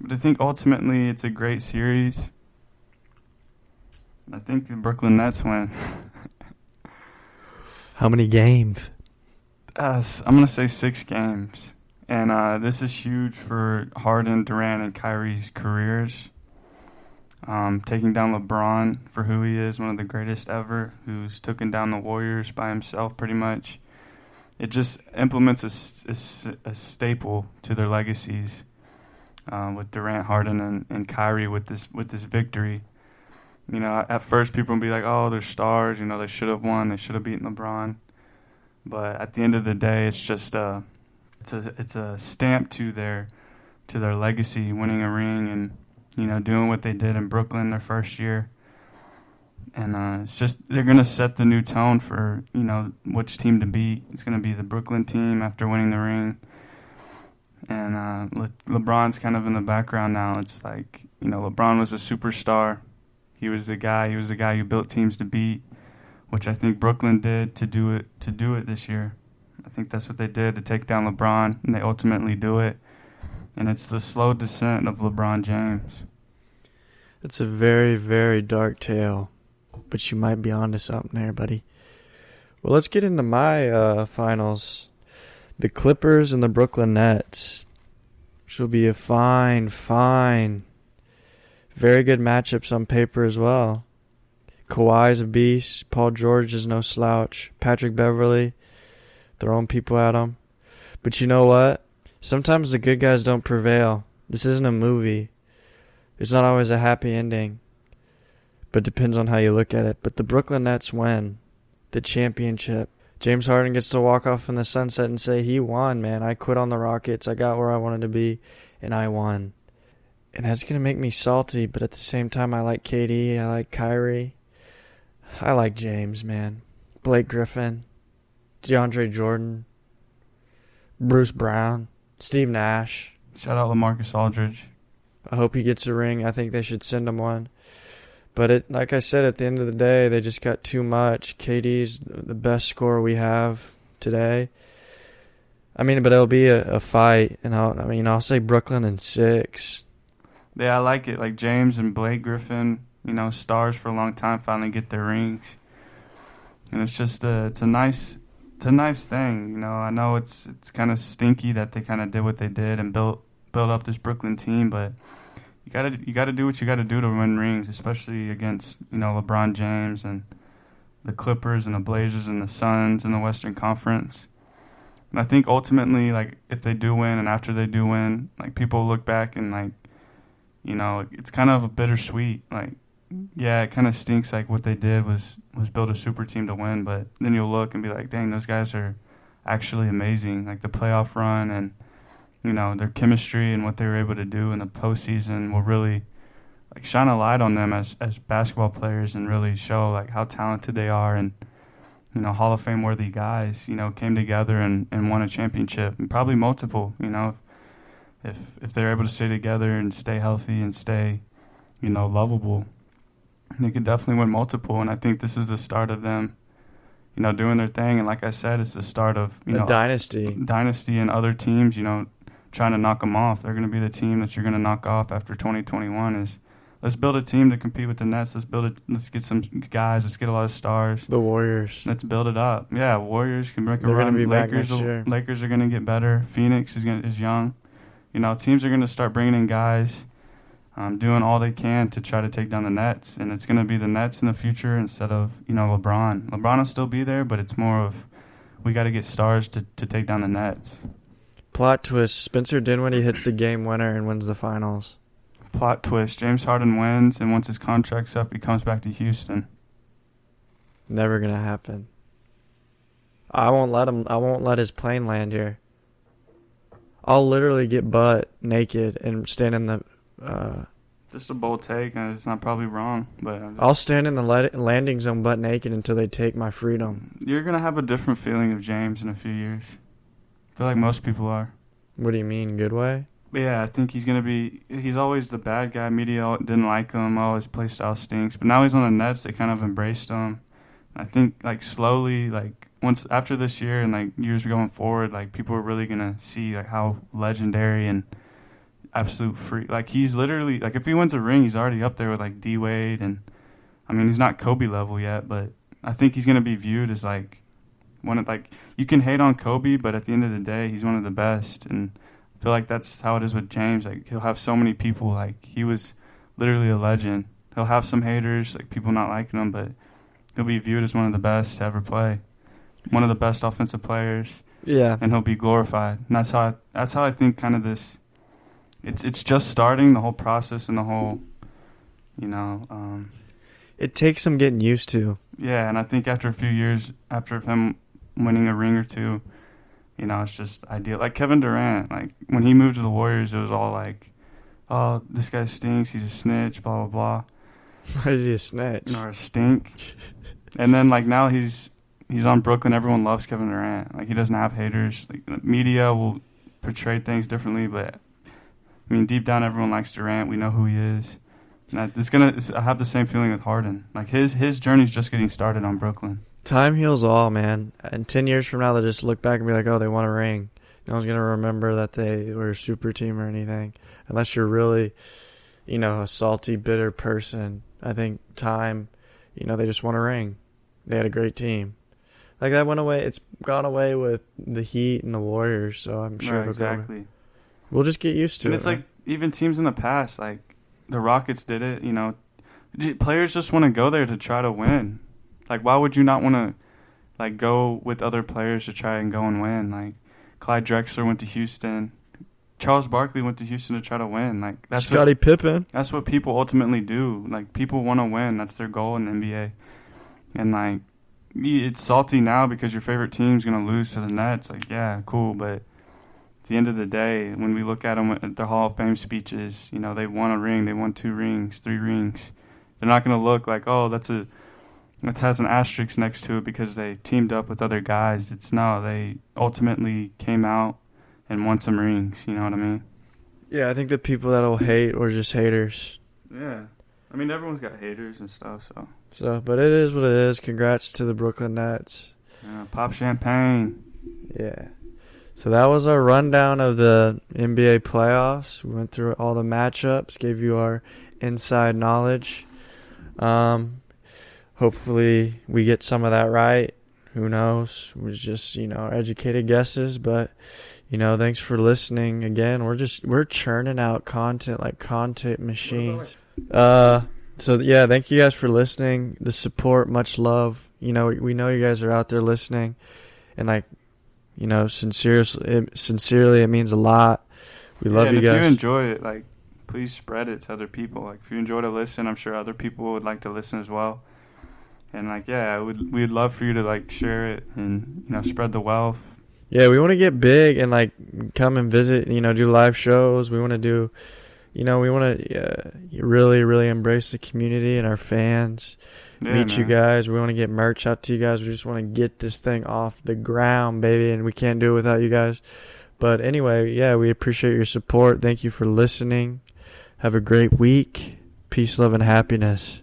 But I think ultimately it's a great series. I think the Brooklyn Nets win. How many games? I'm going to say 6 games. And this is huge for Harden, Durant, and Kyrie's careers. Taking down LeBron for who he is, one of the greatest ever, who's taken down the Warriors by himself pretty much. It just implements a staple to their legacies with Durant, Harden, and Kyrie with this victory. At first people will be like, oh, they're stars. They should have won. They should have beaten LeBron. But at the end of the day, it's just it's a stamp to their legacy, winning a ring and doing what they did in Brooklyn their first year. And it's just they're going to set the new tone for, which team to beat. It's going to be the Brooklyn team after winning the ring. And LeBron's kind of in the background now. It's like, LeBron was a superstar. He was the guy who built teams to beat, which I think Brooklyn did to do it this year. I think that's what they did to take down LeBron, and they ultimately do it. And it's the slow descent of LeBron James. It's a very, very dark tale, but you might be onto something there, buddy. Well, let's get into my finals. The Clippers and the Brooklyn Nets. Which will be a fine, very good matchups on paper as well. Kawhi's a beast. Paul George is no slouch. Patrick Beverly throwing people at him. But you know what? Sometimes the good guys don't prevail. This isn't a movie. It's not always a happy ending. But it depends on how you look at it. But the Brooklyn Nets win the championship. James Harden gets to walk off in the sunset and say, he won, man. I quit on the Rockets. I got where I wanted to be, and I won. And that's going to make me salty, but at the same time, I like KD. I like Kyrie. I like James, man. Blake Griffin. DeAndre Jordan. Bruce Brown. Steve Nash. Shout out LaMarcus Aldridge. I hope he gets a ring. I think they should send him one. But like I said, at the end of the day, they just got too much. KD's the best scorer we have today. I mean, but it'll be a fight. And I'll say Brooklyn in 6. Yeah, I like it. Like James and Blake Griffin, stars for a long time, finally get their rings. And it's just it's a nice thing. I know it's kind of stinky that they kind of did what they did and built up this Brooklyn team, but you gotta do what you gotta do to win rings, especially against LeBron James and the Clippers and the Blazers and the Suns in the Western Conference. And I think ultimately, like, if they do win and after they do win, like, people look back and, like, it's kind of a bittersweet. Like, yeah, it kind of stinks. Like, what they did was build a super team to win, but then you'll look and be like, dang, those guys are actually amazing. Like, the playoff run and, their chemistry and what they were able to do in the postseason will really, like, shine a light on them as basketball players and really show, like, how talented they are. And, Hall of Fame worthy guys, came together and won a championship, and probably multiple, if they're able to stay together and stay healthy and stay, lovable, they could definitely win multiple. And I think this is the start of them, doing their thing. And like I said, it's the start of, a dynasty and other teams, trying to knock them off. They're going to be the team that you're going to knock off after 2021 is, let's build a team to compete with the Nets. Let's get some guys. Let's get a lot of stars. The Warriors. Let's build it up. Yeah, Warriors can make a They're run. Gonna be back next year. Lakers are going to get better. Phoenix is young. Teams are going to start bringing in guys, doing all they can to try to take down the Nets. And it's going to be the Nets in the future instead of, LeBron. LeBron will still be there, but it's more of we got to get stars to take down the Nets. Plot twist, Spencer Dinwiddie hits the game winner and wins the finals. Plot twist, James Harden wins, and once his contract's up, he comes back to Houston. Never going to happen. I won't let his plane land here. I'll literally get butt naked and stand in the... Just a bold take, and it's not probably wrong, but... I'll stand in the landing zone butt naked until they take my freedom. You're going to have a different feeling of James in a few years. I feel like most people are. What do you mean, good way? Yeah, I think he's going to be... He's always the bad guy. Media didn't like him. Oh, his play style stinks. But now he's on the Nets. They kind of embraced him. I think, like, slowly, like, once after this year and, like, years going forward, like, people are really going to see, like, how legendary and absolute free... Like, he's literally... Like, if he wins a ring, he's already up there with, like, D-Wade. And, I mean, he's not Kobe level yet, but I think he's going to be viewed as, like, one of, like... You can hate on Kobe, but at the end of the day, he's one of the best. And I feel like that's how it is with James. Like, he'll have so many people. Like, he was literally a legend. He'll have some haters, like, people not liking him, but he'll be viewed as one of the best to ever play. One of the best offensive players. Yeah. And he'll be glorified. And that's how I think kind of this... It's just starting, the whole process and the whole, it takes some getting used to. Yeah, and I think after a few years, after him winning a ring or two, it's just ideal. Like Kevin Durant, like when he moved to the Warriors, it was all like, oh, this guy stinks, he's a snitch, blah, blah, blah. Why is he a snitch? Or a stink. And then, like, now he's on Brooklyn, everyone loves Kevin Durant. Like, he doesn't have haters. Like, the media will portray things differently, but, I mean, deep down, everyone likes Durant. We know who he is. And I have the same feeling with Harden. Like, his journey's just getting started on Brooklyn. Time heals all, man. And 10 years from now, they'll just look back and be like, oh, they won a ring. No one's going to remember that they were a super team or anything. Unless you're really, a salty, bitter person. I think time, they just won a ring. They had a great team. Like, that went away. It's gone away with the Heat and the Warriors, so I'm sure exactly. We'll just get used to it. And it's like, even teams in the past, like, the Rockets did it, players just want to go there to try to win. Like, why would you not want to, like, go with other players to try and go and win? Like, Clyde Drexler went to Houston. Charles Barkley went to Houston to try to win. Like that's Scottie Pippen. That's what people ultimately do. Like people want to win. That's their goal in the NBA. And like it's salty now because your favorite team's gonna lose to the Nets. Like yeah, cool, but at the end of the day, when we look at them at their Hall of Fame speeches, you know they won a ring, they won 2 rings, 3 rings. They're not gonna look like that has an asterisk next to it because they teamed up with other guys. It's no, they ultimately came out and won some rings. You know what I mean? Yeah, I think the people that'll hate or just haters. Yeah. I mean, everyone's got haters and stuff, So, but it is what it is. Congrats to the Brooklyn Nets. Yeah, pop champagne. Yeah. So that was our rundown of the NBA playoffs. We went through all the matchups, gave you our inside knowledge. Hopefully we get some of that right. Who knows? It was just, educated guesses, but thanks for listening again. We're churning out content like content machines. So yeah, thank you guys for listening. The support, much love. We know you guys are out there listening, and sincerely, it means a lot. We love you guys. If you enjoy it, please spread it to other people. If you enjoy to listen, I'm sure other people would like to listen as well. And we'd love for you to share it and spread the wealth. Yeah, we want to get big and come and visit. Do live shows. We want to do. We want to really, really embrace the community and our fans. Meet you guys. We want to get merch out to you guys. We just want to get this thing off the ground, baby, and we can't do it without you guys. But anyway, yeah, we appreciate your support. Thank you for listening. Have a great week. Peace, love, and happiness.